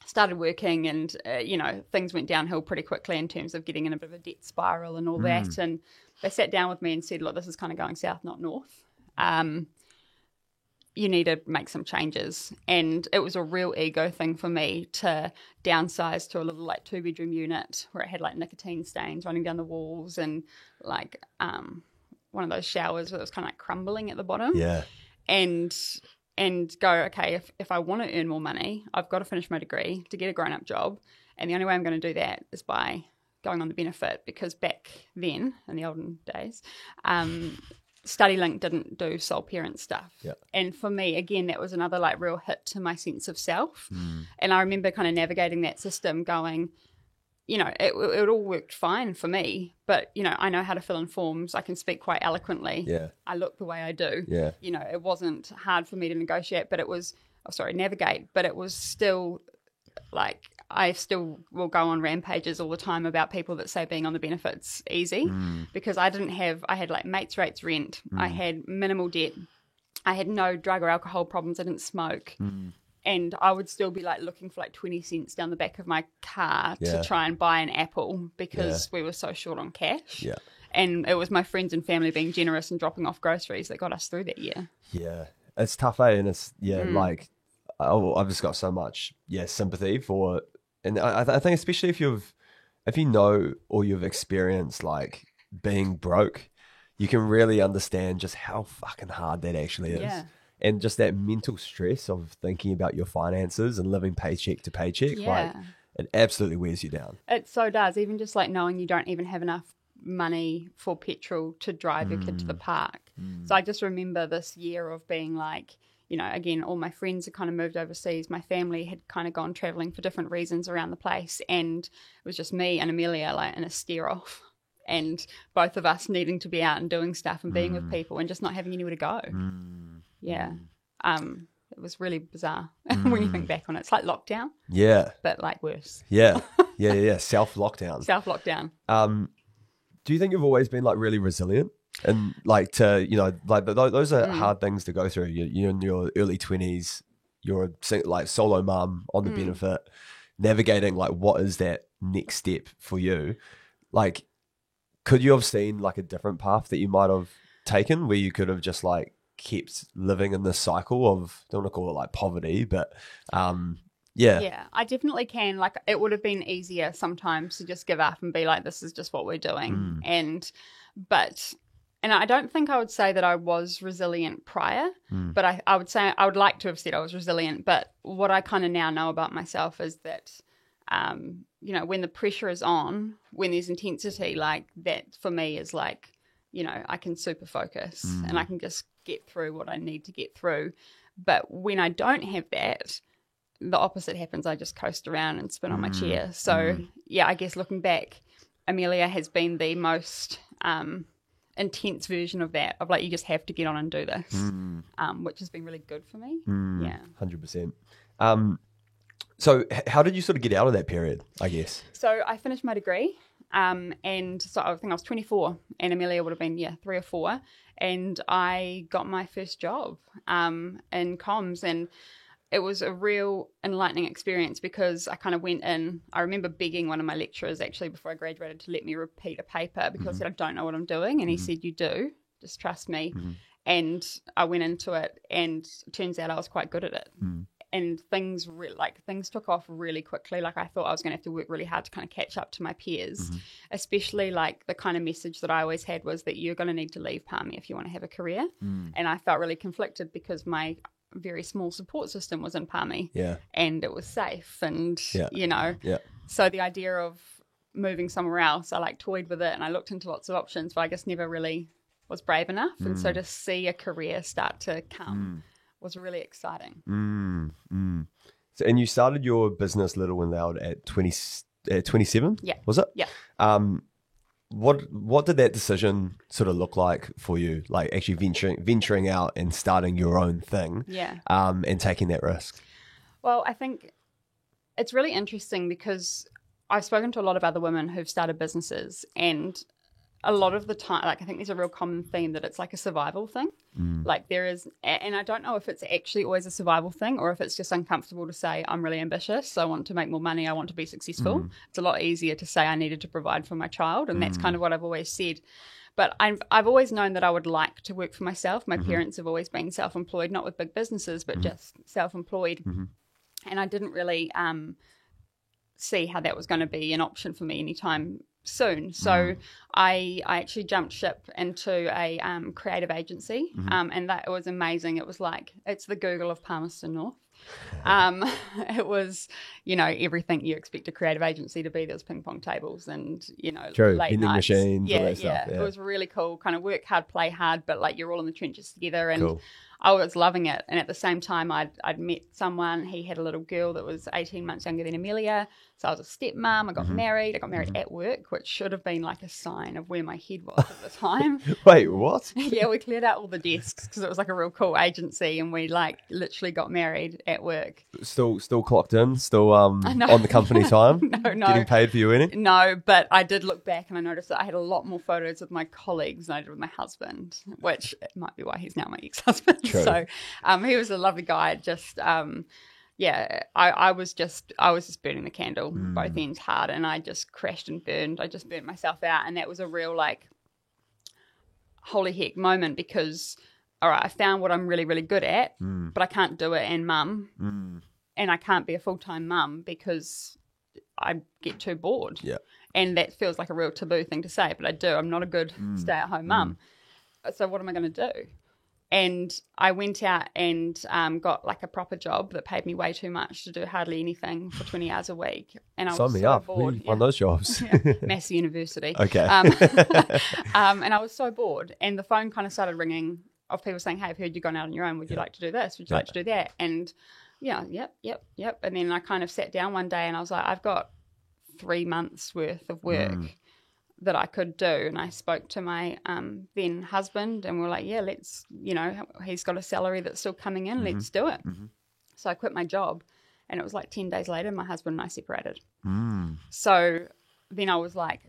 started working, and, you know, things went downhill pretty quickly in terms of getting in a bit of a debt spiral and all that. And they sat down with me and said, look, this is kind of going south, not north. You need to make some changes. And it was a real ego thing for me to downsize to a little like 2-bedroom unit where it had like nicotine stains running down the walls and like one of those showers where it was kind of like crumbling at the bottom. Yeah. And go, okay, if I want to earn more money, I've got to finish my degree to get a grown-up job. And the only way I'm going to do that is by going on the benefit, because back then, in the olden days, StudyLink didn't do sole parent stuff. Yeah. And for me, again, that was another like real hit to my sense of self. And I remember kind of navigating that system going, you know, it all worked fine for me, but, you know, I know how to fill in forms. I can speak quite eloquently. Yeah. I look the way I do. Yeah. You know, it wasn't hard for me to negotiate, but it was, navigate, but it was still like, I still will go on rampages all the time about people that say being on the benefits easy, because I had like mates rates rent. I had minimal debt. I had no drug or alcohol problems. I didn't smoke. And I would still be like looking for like 20 cents down the back of my car to try and buy an apple because we were so short on cash. Yeah. And it was my friends and family being generous and dropping off groceries that got us through that year. Yeah. It's tough, eh? And it's, like, I've just got so much, sympathy for it. And I think especially if you know or you've experienced like being broke, you can really understand just how fucking hard that actually is. Yeah. And just that mental stress of thinking about your finances and living paycheck to paycheck, like it absolutely wears you down. It so does. Even just like knowing you don't even have enough money for petrol to drive your kid to the park. So I just remember this year of being like, you know, again, all my friends had kind of moved overseas. My family had kind of gone traveling for different reasons around the place. And it was just me and Amelia like in a stare off. And both of us needing to be out and doing stuff and being with people and just not having anywhere to go. Yeah. It was really bizarre when you think back on it. It's like lockdown. Yeah. But like worse. Yeah. Self-lockdown. Self-lockdown. Do you think you've always been like really resilient? And like to, you know, like those are hard things to go through. You're in your early 20s, you're a like solo mum on the benefit, navigating like what is that next step for you? Like, could you have seen like a different path that you might have taken where you could have just like kept living in this cycle of, don't want to call it like poverty, but Yeah, I definitely can. Like, it would have been easier sometimes to just give up and be like, this is just what we're doing. But I don't think I would say that I was resilient prior, but I would say I would like to have said I was resilient. But what I kind of now know about myself is that, when the pressure is on, when there's intensity, like that for me is like, I can super focus and I can just get through what I need to get through. But when I don't have that, the opposite happens. I just coast around and spin on my chair. So, yeah, I guess looking back, Amelia has been the most intense version of that, of like, you just have to get on and do this, which has been really good for me. Yeah. 100%. So how did you sort of get out of that period, I guess? So I finished my degree, and so I think I was 24, and Amelia would have been, 3 or 4, and I got my first job in comms, and it was a real enlightening experience because I kind of went in. I remember begging one of my lecturers actually before I graduated to let me repeat a paper because I said, I don't know what I'm doing. And he said, you do, just trust me. And I went into it, and it turns out I was quite good at it. And things took off really quickly. Like, I thought I was going to have to work really hard to kind of catch up to my peers, especially like the kind of message that I always had was that you're going to need to leave Palmy if you want to have a career. And I felt really conflicted because my very small support system was in Palmy, and it was safe, and so the idea of moving somewhere else, I like toyed with it and I looked into lots of options, but I just never really was brave enough. And so to see a career start to come was really exciting. So, and you started your business Little and Loud at 27? Yeah. Was it? Yeah. What did that decision sort of look like for you? Like actually venturing out and starting your own thing, and taking that risk. Well, I think it's really interesting because I've spoken to a lot of other women who've started businesses, and a lot of the time, like, I think there's a real common theme that it's like a survival thing. Like there is, and I don't know if it's actually always a survival thing or if it's just uncomfortable to say, I'm really ambitious, I want to make more money, I want to be successful. It's a lot easier to say I needed to provide for my child, and that's kind of what I've always said. But I've always known that I would like to work for myself. My parents have always been self-employed, not with big businesses, but just self-employed. And I didn't really see how that was going to be an option for me anytime soon. So I actually jumped ship into a creative agency, and that was amazing. It was like, it's the Google of Palmerston North. It was, everything you expect a creative agency to be. There was ping pong tables and, late nights. Machines, all that Yeah. stuff. It was really cool. Kind of work hard, play hard, but like you're all in the trenches together. And I was loving it. And at the same time, I'd met someone. He had a little girl that was 18 months younger than Amelia. So I was a stepmom. I got married. I got married at work, which should have been like a sign of where my head was at the time. Wait, what? Yeah, we cleared out all the desks because it was like a real cool agency, and we like literally got married at work. Still clocked in, still on the company time. No, getting paid for your wedding. No, but I did look back and I noticed that I had a lot more photos with my colleagues than I did with my husband, which might be why he's now my ex-husband. True. So he was a lovely guy. Just I was just burning the candle both ends hard, and I just crashed and burned. I just burnt myself out, and that was a real like holy heck moment because, all right, I found what I'm really, really good at, but I can't do it and mum, and I can't be a full-time mum because I get too bored. Yeah. And that feels like a real taboo thing to say, but I do. I'm not a good stay-at-home mum. So what am I going to do? And I went out and got like a proper job that paid me way too much to do hardly anything for 20 hours a week. And I was so bored. On those jobs. Massey University. Okay. And I was so bored. And the phone kind of started ringing of people saying, hey, I've heard you've gone out on your own. Would you like to do this? Would you like to do that? And yep. And then I kind of sat down one day and I was like, I've got 3 months worth of work that I could do. And I spoke to my then husband, and we were like, yeah, let's, he's got a salary that's still coming in. Let's do it. So I quit my job, and it was like 10 days later, my husband and I separated. So then I was like,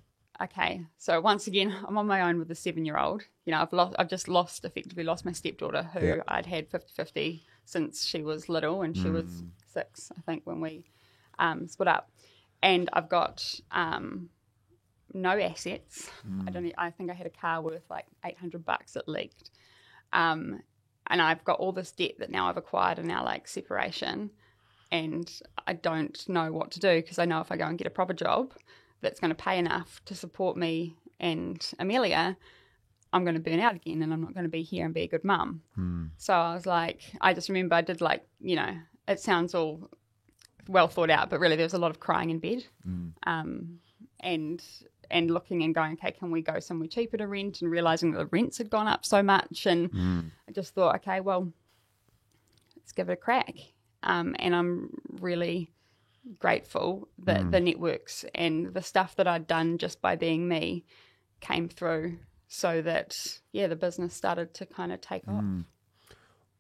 okay, so once again, I'm on my own with a 7-year-old. I've just effectively lost my stepdaughter who I'd had 50-50 since she was little, and she was 6, I think, when we split up. And I've got no assets. I think I had a car worth like $800 that leaked. And I've got all this debt that now I've acquired in our like separation. and I don't know what to do, because I know if I go and get a proper job that's going to pay enough to support me and Amelia, I'm going to burn out again, and I'm not going to be here and be a good mum. So I was like, I just remember I did, like, you know, it sounds all well thought out, but really there was a lot of crying in bed, and looking and going, okay, can we go somewhere cheaper to rent, and realising that the rents had gone up so much. And I just thought, okay, well, let's give it a crack. And I'm really grateful that the networks and the stuff that I'd done just by being me came through, so that, yeah, the business started to kind of take off.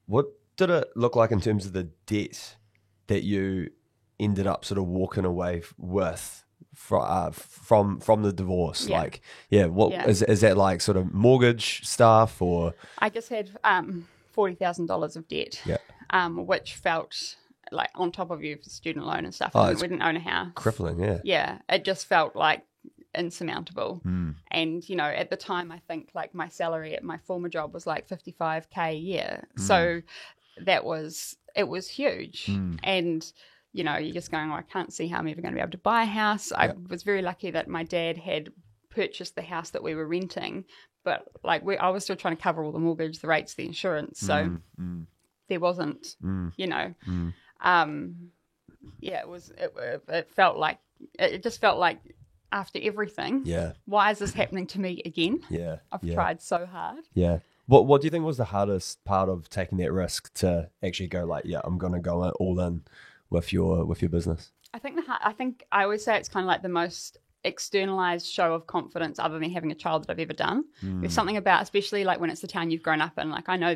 What did it look like in terms of the debt that you ended up sort of walking away with from the divorce? Yeah. Like, what is that, like sort of mortgage stuff, or? I just had $40,000 of debt, which felt like on top of your student loan and stuff. We didn't own a house. Crippling, yeah. Yeah, it just felt like insurmountable. And, you know, at the time, I think like my salary at my former job was like $55K a year. So it was huge. And, you know, you're just going, I can't see how I'm ever going to be able to buy a house. I was very lucky that my dad had purchased the house that we were renting, but like I was still trying to cover all the mortgage, the rates, the insurance. So there wasn't, you know, it felt like, it just felt like, after everything, why is this happening to me again? I've tried so hard. What do you think was the hardest part of taking that risk to actually go like, I'm going to go all in with your business? I think I always say it's kind of like the most externalized show of confidence other than having a child that I've ever done. There's something about, especially like when it's the town you've grown up in, like I know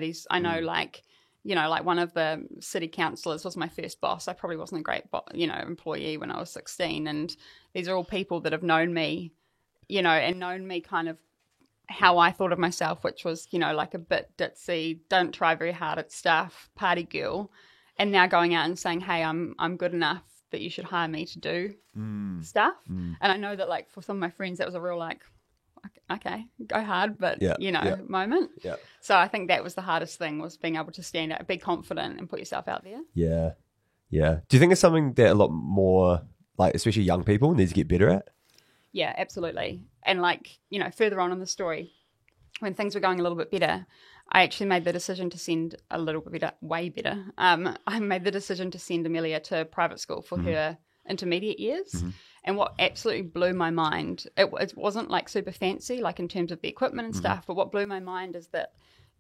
like, you know, like one of the city councillors was my first boss. I probably wasn't a great, employee when I was 16. And these are all people that have known me, you know, and known me kind of how I thought of myself, which was, you know, like a bit ditzy, don't try very hard at stuff, party girl. And now going out and saying, hey, I'm good enough that you should hire me to do stuff. And I know that like for some of my friends, that was a real like, okay, go hard, but moment. So I think that was the hardest thing, was being able to stand out, be confident and put yourself out there. Do you think it's something that a lot more, like especially young people, need to get better at? Yeah, absolutely. And like, you know, further on in the story, when things were going a little bit better, I actually made the decision to send a little bit better, way better. I made the decision to send Amelia to private school for her intermediate years. And what absolutely blew my mind, it wasn't like super fancy, like in terms of the equipment and stuff, but what blew my mind is that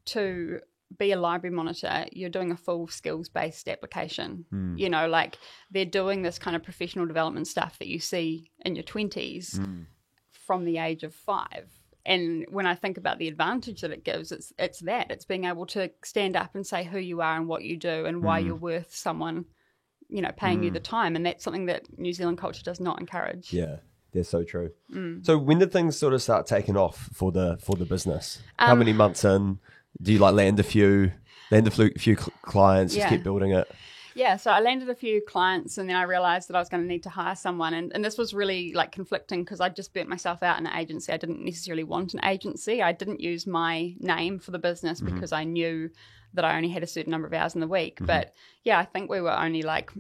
to be a library monitor, you're doing a full skills-based application. You know, like they're doing this kind of professional development stuff that you see in your 20s from the age of 5. And when I think about the advantage that it gives, it's being able to stand up and say who you are and what you do and why you're worth someone, you know, paying you the time. And that's something that New Zealand culture does not encourage. Yeah, that's so true. So when did things sort of start taking off for the business? How many months in? Do you like land a few clients, just keep building it? Yeah, so I landed a few clients, and then I realised that I was going to need to hire someone. And this was really like conflicting, because I just burnt myself out in an agency. I didn't necessarily want an agency. I didn't use my name for the business because I knew that I only had a certain number of hours in the week. But yeah, I think we were only like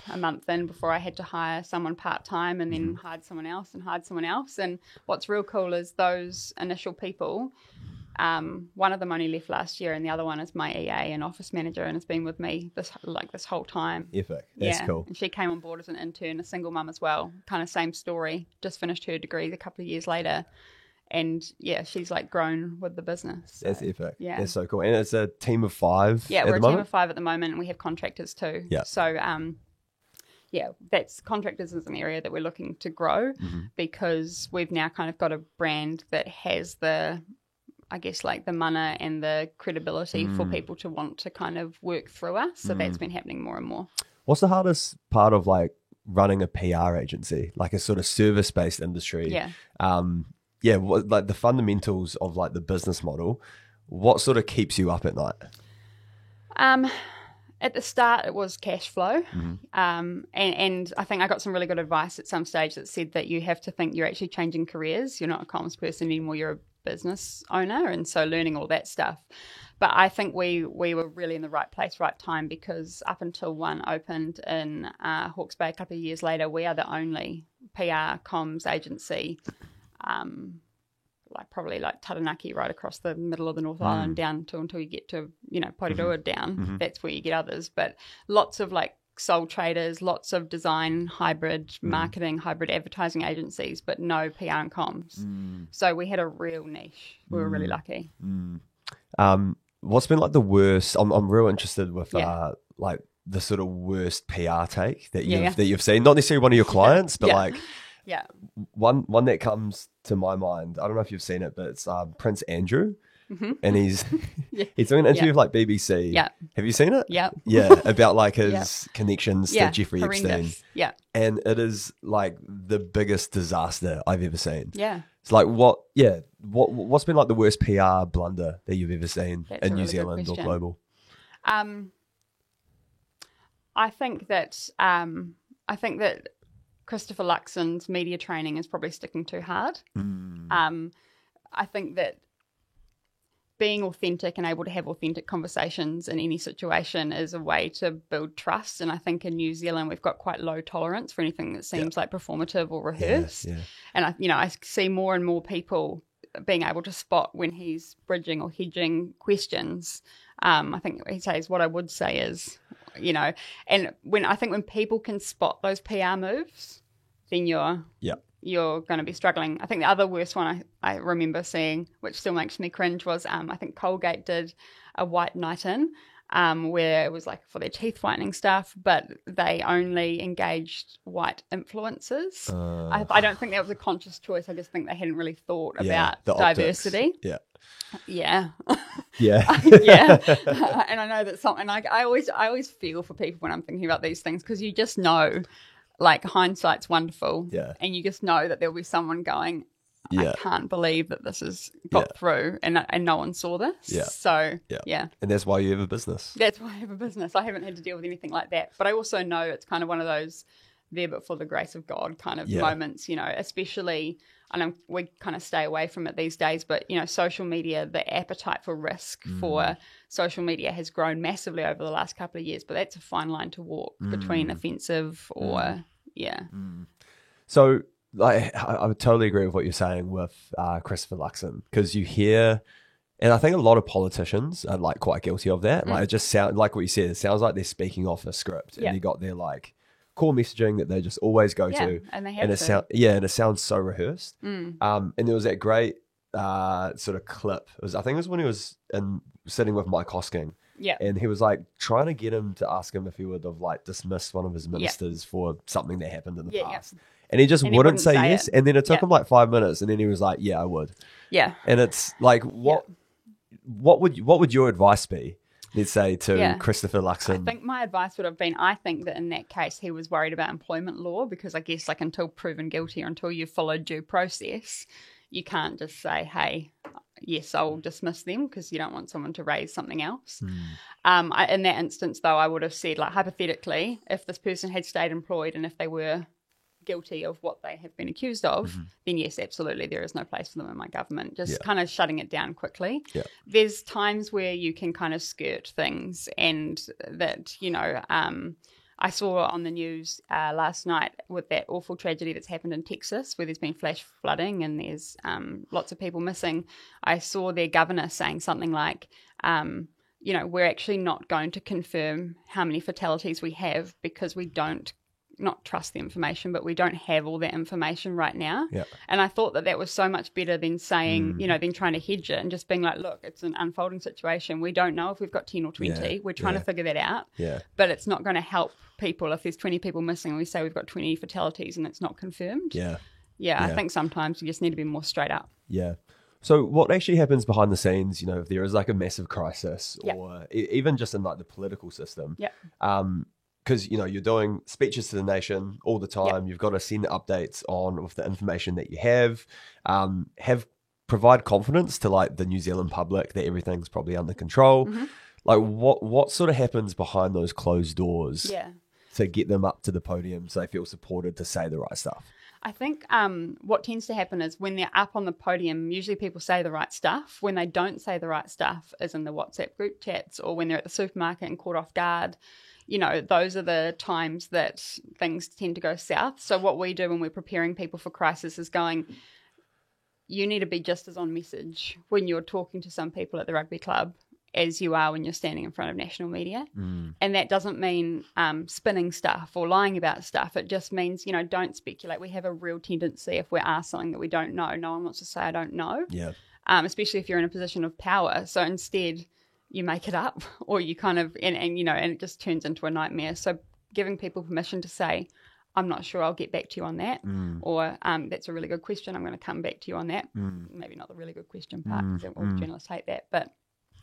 a month in before I had to hire someone part-time, and then hired someone else and hired someone else. And what's real cool is those initial people, one of them only left last year, and the other one is my EA and office manager, and has been with me this whole time. Epic. That's cool. And she came on board as an intern, a single mum as well. Kind of same story. Just finished her degree a couple of years later. And yeah, she's like grown with the business. So, that's epic. Yeah. That's so cool. And it's a team of 5. Yeah, we're a team of 5 at the moment, and we have contractors too. Yeah. So that's contractors is an area that we're looking to grow, because we've now kind of got a brand that has the, I guess, like the mana and the credibility for people to want to kind of work through us. So that's been happening more and more. What's the hardest part of like running a PR agency, like a sort of service-based industry? What, like the fundamentals of like the business model, what sort of keeps you up at night? At the start, it was cash flow. And I think I got some really good advice at some stage that said that you have to think you're actually changing careers. You're not a comms person anymore, you're a business owner. And so learning all that stuff. But I think we were really in the right place, right time, because up until one opened in Hawke's Bay a couple of years later, we are the only PR comms agency, probably like Taranaki right across the middle of the North Island down to until you get to, Porirua down. That's where you get others. But lots of like sole traders, lots of design, hybrid marketing, hybrid advertising agencies, but no PR and comms. So we had a real niche. We were really lucky. What's been like the worst? I'm real interested with like the sort of worst PR take that you've seen. Not necessarily one of your clients, but like one that comes to my mind. I don't know if you've seen it, but it's Prince Andrew, and he's doing an interview with like BBC. Yeah, have you seen it? Yeah, about like his connections to Jeffrey Epstein. Yeah, and it is like the biggest disaster I've ever seen. Yeah. It's like what's been like the worst PR blunder that you've ever seen in New Zealand or global? I think that Christopher Luxon's media training is probably sticking too hard. I think that being authentic and able to have authentic conversations in any situation is a way to build trust. And I think in New Zealand, we've got quite low tolerance for anything that seems like performative or rehearsed. And I see more and more people being able to spot when he's bridging or hedging questions. I think he says, what I would say is, and when people can spot those PR moves, then you're going to be struggling. I think the other worst one I remember seeing, which still makes me cringe, was I think Colgate did a white night in where it was like for their teeth whitening stuff, but they only engaged white influencers. I don't think that was a conscious choice. I just think they hadn't really thought about diversity. Yeah. Yeah. And I know that something I always feel for people when I'm thinking about these things, because you just know, like, hindsight's wonderful. Yeah. And you just know that there'll be someone going, I can't believe that this has got through and no one saw this. Yeah. So, And that's why you have a business. That's why I have a business. I haven't had to deal with anything like that. But I also know it's kind of one of those there but for the grace of God kind of moments, especially, and we kind of stay away from it these days, but, social media, the appetite for risk for social media has grown massively over the last couple of years, but that's a fine line to walk between offensive or, So I would totally agree with what you're saying with Christopher Luxon, because you hear, and I think a lot of politicians are like quite guilty of that. Like it just sounds like what you said, it sounds like they're speaking off a script and you got their like core messaging that they just always go to, and they have and it sounds so rehearsed. And there was that great sort of clip. I think it was when he was sitting with Mike Hosking. Yeah. And he was like trying to get him to ask him if he would have like dismissed one of his ministers for something that happened in the past. And he just wouldn't say yes. And then it took him like 5 minutes, and then he was like, yeah, I would. Yeah. And it's like, what would your advice be, let's say, to Christopher Luxon? I think my advice would have been, I think that in that case he was worried about employment law, because I guess like until proven guilty or until you've followed due process, you can't just say, hey, yes, I'll dismiss them, because you don't want someone to raise something else. In that instance, though, I would have said, like, hypothetically, if this person had stayed employed and if they were guilty of what they have been accused of, then yes, absolutely, there is no place for them in my government. Just kind of shutting it down quickly. There's times where you can kind of skirt things, and that, I saw on the news last night with that awful tragedy that's happened in Texas, where there's been flash flooding and there's lots of people missing. I saw their governor saying something like, we're actually not going to confirm how many fatalities we have, because we don't not trust the information, but we don't have all that information right now. And I thought that was so much better than saying, than trying to hedge it and just being like, look, it's an unfolding situation. We don't know if we've got 10 or 20. We're trying to figure that out. But it's not going to help people if there's 20 people missing and we say we've got 20 fatalities and it's not confirmed. I think sometimes you just need to be more straight up. So what actually happens behind the scenes, if there is like a massive crisis or even just in like the political system, because you're doing speeches to the nation all the time. You've got to send updates with the information that you have provide confidence to like the New Zealand public that everything's probably under control. Like what sort of happens behind those closed doors to get them up to the podium so they feel supported to say the right stuff? I think what tends to happen is when they're up on the podium, usually people say the right stuff. When they don't say the right stuff, as in the WhatsApp group chats or when they're at the supermarket and caught off guard, you know, those are the times that things tend to go south. So what we do when we're preparing people for crisis is going, you need to be just as on message when you're talking to some people at the rugby club as you are when you're standing in front of national media. And that doesn't mean spinning stuff or lying about stuff. It just means, you know, don't speculate. We have a real tendency, if we're asked something that we don't know, no one wants to say, I don't know. Yeah. Especially if you're in a position of power. So instead you make it up or you kind of, and you know, and it just turns into a nightmare. So giving people permission to say, I'm not sure, I'll get back to you on that. Or that's a really good question, I'm going to come back to you on that. Maybe not the really good question part, because all journalists hate that. But,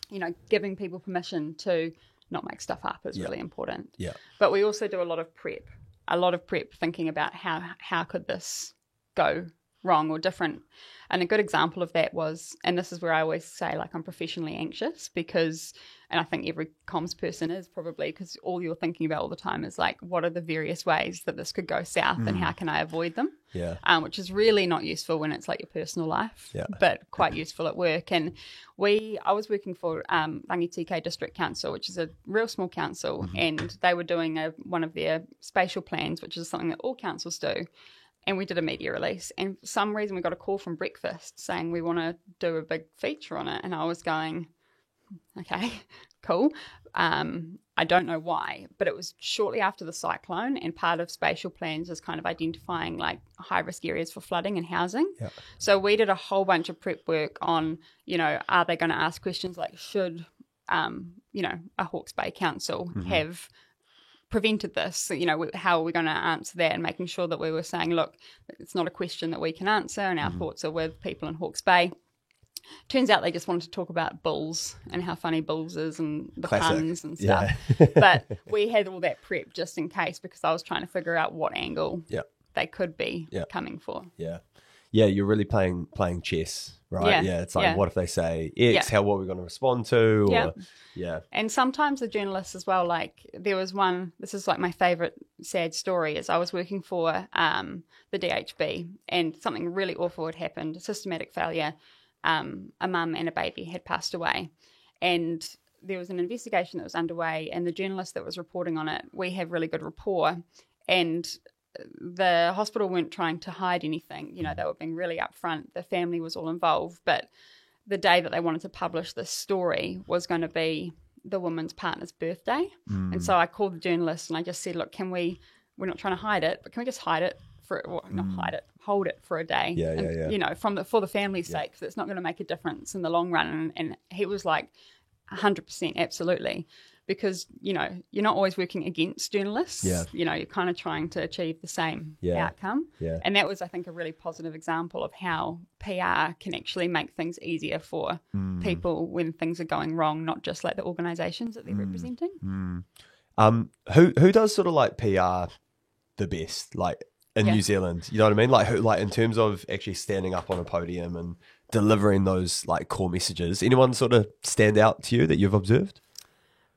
you know, giving people permission to not make stuff up is really important. Yeah. But we also do a lot of prep thinking about how could this go wrong or different. And a good example of that was, and this is where I always say, like, I'm professionally anxious because, and I think every comms person is probably, because all you're thinking about all the time is like, what are the various ways that this could go south and how can I avoid them? Yeah. Which is really not useful when it's like your personal life, but quite useful at work. And I was working for Rangitike District Council, which is a real small council, and they were doing one of their spatial plans, which is something that all councils do. And we did a media release, and for some reason we got a call from Breakfast saying we want to do a big feature on it. And I was going, okay, cool. I don't know why, but it was shortly after the cyclone, and part of spatial plans is kind of identifying like high risk areas for flooding and housing. Yeah. So we did a whole bunch of prep work on, you know, are they going to ask questions like, should, you know, a Hawke's Bay council have prevented this? You know, how are we going to answer that? And making sure that we were saying, look, it's not a question that we can answer, and our thoughts are with people in Hawke's Bay. Turns out they just wanted to talk about bulls and how funny bulls is and the puns and stuff. Yeah. But we had all that prep just in case, because I was trying to figure out what angle they could be coming for. Yeah. Yeah, you're really playing chess, right? Yeah, it's like, what if they say X, what are we going to respond to? Or, And sometimes the journalists as well, like there was one, this is like my favourite sad story, is I was working for the DHB and something really awful had happened, a systematic failure. A mum and a baby had passed away, and there was an investigation that was underway, and the journalist that was reporting on it, we have really good rapport, and the hospital weren't trying to hide anything. You know, they were being really upfront. The family was all involved, but the day that they wanted to publish this story was going to be the woman's partner's birthday. And so I called the journalist and I just said, look, we're not trying to hide it, but can we just hide it hold it for a day, you know, for the family's sake, because it's not going to make a difference in the long run. And he was like 100% absolutely, because, you know, you're not always working against journalists. You know, you're kind of trying to achieve the same outcome. And that was, I think, a really positive example of how PR can actually make things easier for people when things are going wrong, not just like the organisations that they're representing. Who does sort of like PR the best, like in New Zealand? You know what I mean? Like who, like in terms of actually standing up on a podium and delivering those like core messages, anyone sort of stand out to you that you've observed?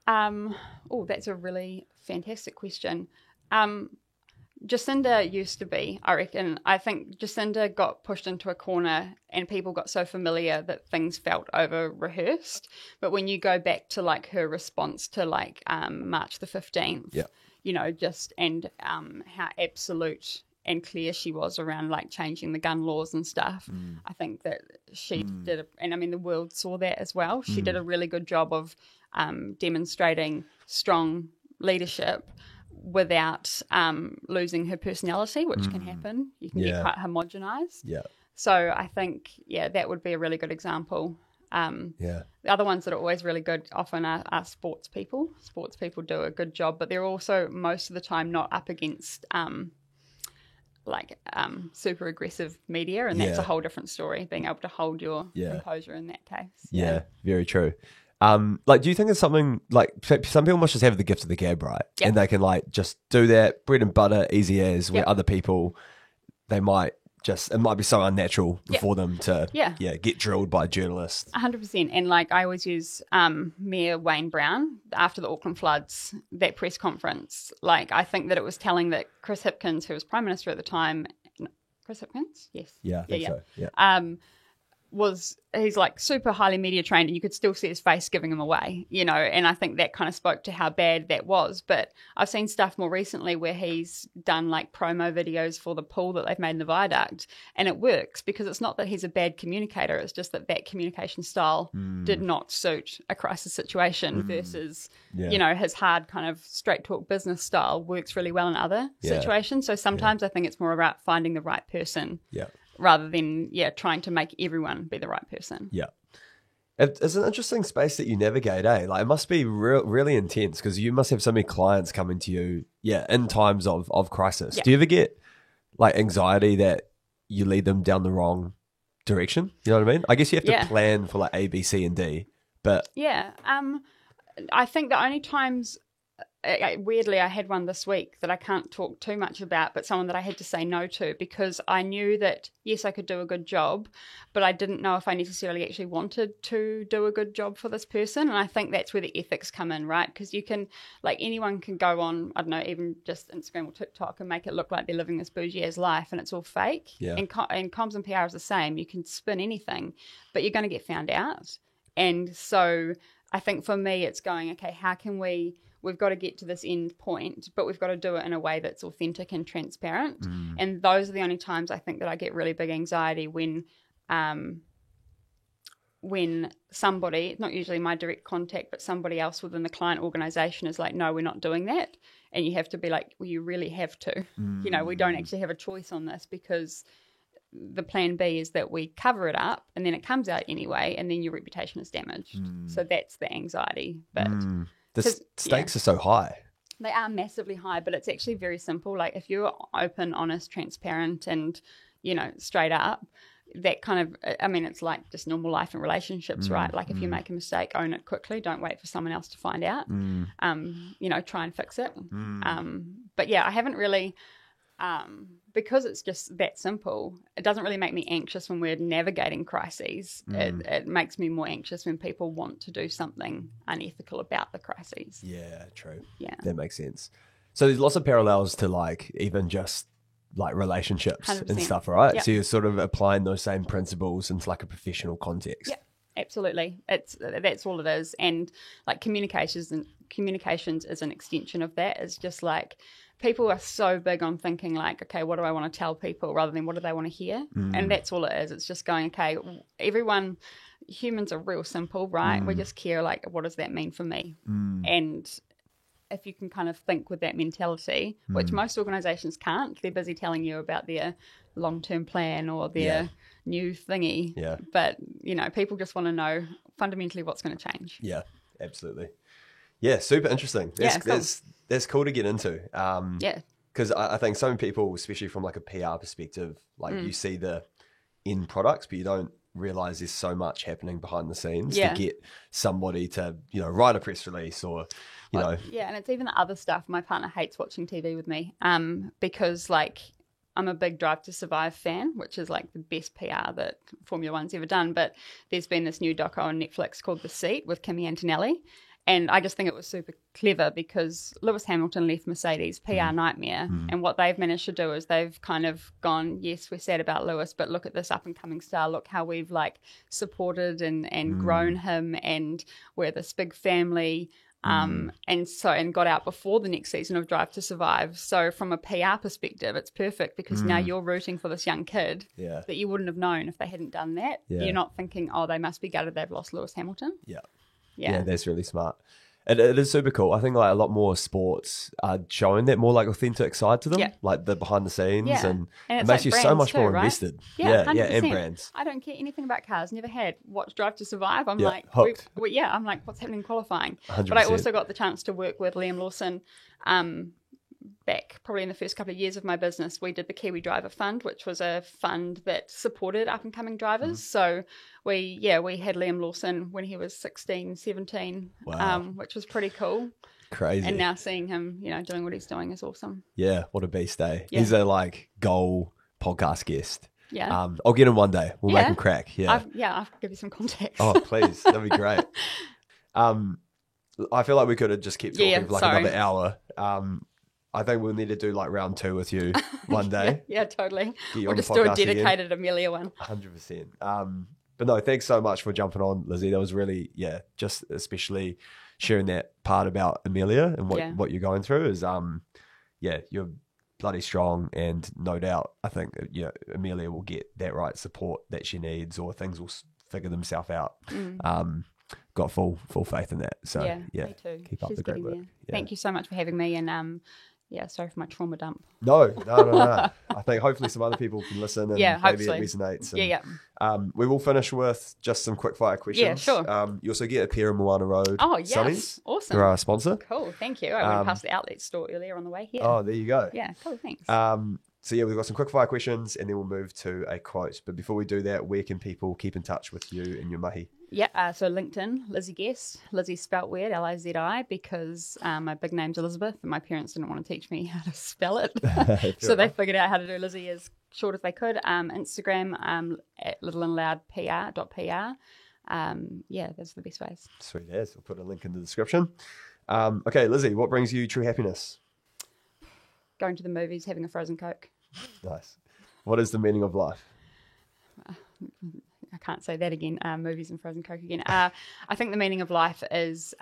That's a really fantastic question. Jacinda used to be, I reckon. I think Jacinda got pushed into a corner and people got so familiar that things felt over rehearsed. But when you go back to like her response to like March the 15th, you know, just and how absolute and clear she was around like changing the gun laws and stuff. I think that she did, and I mean the world saw that as well. She did a really good job of demonstrating strong leadership without losing her personality, which can happen. You can get quite homogenized. So I think, that would be a really good example. The other ones that are always really good often are sports people. Sports people do a good job, but they're also most of the time not up against super aggressive media, and that's a whole different story, being able to hold your composure in that case. Very true. Like, do you think it's something like some people must just have the gift of the gab, right? And they can like just do that bread and butter, easy as, where other people, they might just, it might be so unnatural for them to get drilled by journalists. 100%. And like I always use Mayor Wayne Brown after the Auckland floods, that press conference. Like I think that it was telling that Chris Hipkins, who was Prime Minister at the time, Chris Hipkins, yes. Yeah, I think so. Yeah. He's like super highly media trained, and you could still see his face giving him away, you know, and I think that kind of spoke to how bad that was. But I've seen stuff more recently where he's done like promo videos for the pool that they've made in the viaduct, and it works because it's not that he's a bad communicator, it's just that communication style did not suit a crisis situation versus, you know, his hard kind of straight talk business style works really well in other situations. So sometimes I think it's more about finding the right person. Yeah. Rather than, trying to make everyone be the right person. Yeah. It's an interesting space that you navigate, eh? Like, it must be really intense because you must have so many clients coming to you, in times of crisis. Yeah. Do you ever get, like, anxiety that you lead them down the wrong direction? You know what I mean? I guess you have to plan for, like, A, B, C, and D, but... Yeah. I think the only times... weirdly, I had one this week that I can't talk too much about, but someone that I had to say no to because I knew that, yes, I could do a good job, but I didn't know if I necessarily actually wanted to do a good job for this person. And I think that's where the ethics come in, right? Because you can, like, anyone can go on, I don't know, even just Instagram or TikTok and make it look like they're living this bougie-ass life and it's all fake. Yeah. And comms and PR is the same. You can spin anything, but you're going to get found out. And so I think for me, it's going, okay, how can we've got to get to this end point, but we've got to do it in a way that's authentic and transparent. And those are the only times I think that I get really big anxiety when somebody, not usually my direct contact, but somebody else within the client organization is like, no, we're not doing that. And you have to be like, well, you really have to. You know, we don't actually have a choice on this because the plan B is that we cover it up and then it comes out anyway and then your reputation is damaged. So that's the anxiety. But the stakes are so high. They are massively high, but it's actually very simple. Like if you're open, honest, transparent, and, you know, straight up, that kind of, I mean, it's like just normal life and relationships, right? Like if you make a mistake, own it quickly. Don't wait for someone else to find out. You know, try and fix it. But yeah, I haven't really, because it's just that simple, it doesn't really make me anxious when we're navigating crises. It makes me more anxious when people want to do something unethical about the crises. Yeah, true. Yeah. That makes sense. So there's lots of parallels to like even just like relationships 100%. and stuff, right? Yep. So you're sort of applying those same principles into like a professional context. Yeah, absolutely. That's all it is. And like communications is an extension of that. It's just like people are so big on thinking like, okay, what do I want to tell people rather than what do they want to hear? And that's all it is. It's just going, okay, humans are real simple, right? We just care like, what does that mean for me? And if you can kind of think with that mentality, which most organizations can't, they're busy telling you about their long-term plan or their new thingy. Yeah. But, you know, people just want to know fundamentally what's going to change. Yeah, absolutely. Yeah, super interesting. That's cool to get into. Yeah. Because I think so many people, especially from like a PR perspective, like you see the end products, but you don't realize there's so much happening behind the scenes to get somebody to, you know, write a press release or, you know. Yeah, and it's even the other stuff. My partner hates watching TV with me because like I'm a big Drive to Survive fan, which is like the best PR that Formula One's ever done. But there's been this new doco on Netflix called The Seat with Kimi Antonelli. And I just think it was super clever because Lewis Hamilton left Mercedes, PR nightmare. And what they've managed to do is they've kind of gone, yes, we're sad about Lewis, but look at this up and coming star. Look how we've like supported and grown him, and we're this big family. And got out before the next season of Drive to Survive. So from a PR perspective, it's perfect because now you're rooting for this young kid that you wouldn't have known if they hadn't done that. Yeah. You're not thinking, oh, they must be gutted they've lost Lewis Hamilton. Yeah, that's really smart. It is super cool. I think like a lot more sports are showing that more like authentic side to them, like the behind the scenes, and it makes you so much more invested. Yeah, and brands. I don't care anything about cars. Never had. Watch Drive to Survive. I'm like, hooked. I'm like, what's happening in qualifying? 100%. But I also got the chance to work with Liam Lawson. Back probably in the first couple of years of my business, we did the Kiwi Driver Fund, which was a fund that supported up and coming drivers. So we had Liam Lawson when he was 16, 17, which was pretty cool. Crazy. And now seeing him, you know, doing what he's doing is awesome. Yeah, what a beast, eh? Yeah. He's a like goal podcast guest. Yeah. I'll get him one day. We'll make him crack. Yeah. I'll give you some context. Oh, please. That'd be great. I feel like we could have just kept talking for like another hour. I think we'll need to do like round 2 with you one day. Yeah, totally. Get you We'll on the just do a podcast again. dedicated Amelia one. 100%. But no, thanks so much for jumping on, Lizzie. That was really, just especially sharing that part about Amelia and what you're going through is, you're bloody strong, and no doubt, I think, Amelia will get that right support that she needs, or things will figure themselves out. Got full faith in that. So me too. Keep up the great work. Yeah. Thank you so much for having me, and sorry for my trauma dump. No. I think hopefully some other people can listen, and maybe hopefully it resonates. And, we will finish with just some quick fire questions. Yeah, sure. You also get a pair of Moana Road. Oh, yes. Sunnies. Awesome. They're our sponsor. Cool. Thank you. I went past the outlet store earlier on the way here. Oh, there you go. Yeah, cool. Thanks. So we've got some quick fire questions, and then we'll move to a quote. But before we do that, where can people keep in touch with you and your mahi? Yeah, so LinkedIn, Lizzie Guest. Lizzie spelt weird, Lizi, because my big name's Elizabeth, and my parents didn't want to teach me how to spell it. So they figured out how to do Lizzie as short as they could. Instagram, at littleandloudpr.pr. Those are the best ways. Sweet as. We'll put a link in the description. Okay, Lizzie, what brings you true happiness? Going to the movies, having a frozen Coke. Nice. What is the meaning of life? I can't say that again. Movies and frozen Coke again. I think the meaning of life is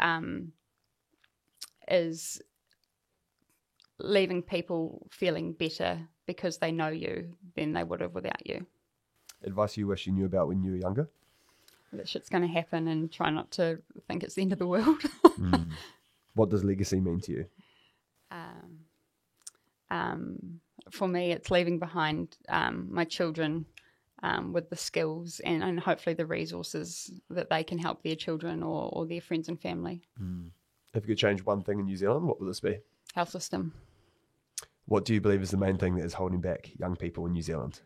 leaving people feeling better because they know you than they would have without you. Advice you wish you knew about when you were younger? That shit's going to happen, and try not to think it's the end of the world. What does legacy mean to you? For me, it's leaving behind my children with the skills and hopefully the resources that they can help their children or their friends and family. If you could change one thing in New Zealand, what would this be? Health system. What do you believe is the main thing that is holding back young people in New Zealand?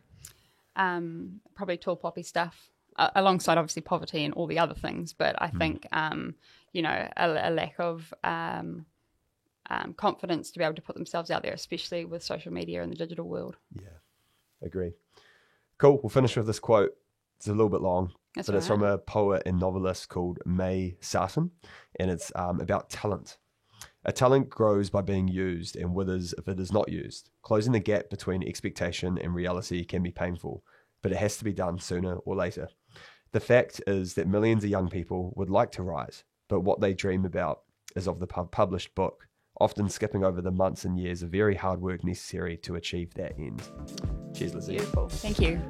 Probably tall poppy stuff, alongside obviously poverty and all the other things. But I think, a lack of confidence to be able to put themselves out there, especially with social media and the digital world. Yeah, agree. Cool. We'll finish with this quote. It's a little bit long, but it's from a poet and novelist called May Sarton, and it's about talent. A talent grows by being used and withers if it is not used. Closing the gap between expectation and reality can be painful, but it has to be done sooner or later. The fact is that millions of young people would like to rise, but what they dream about is of the published book, often skipping over the months and years of very hard work necessary to achieve that end. Cheers, Lizzie. Beautiful. Thank you.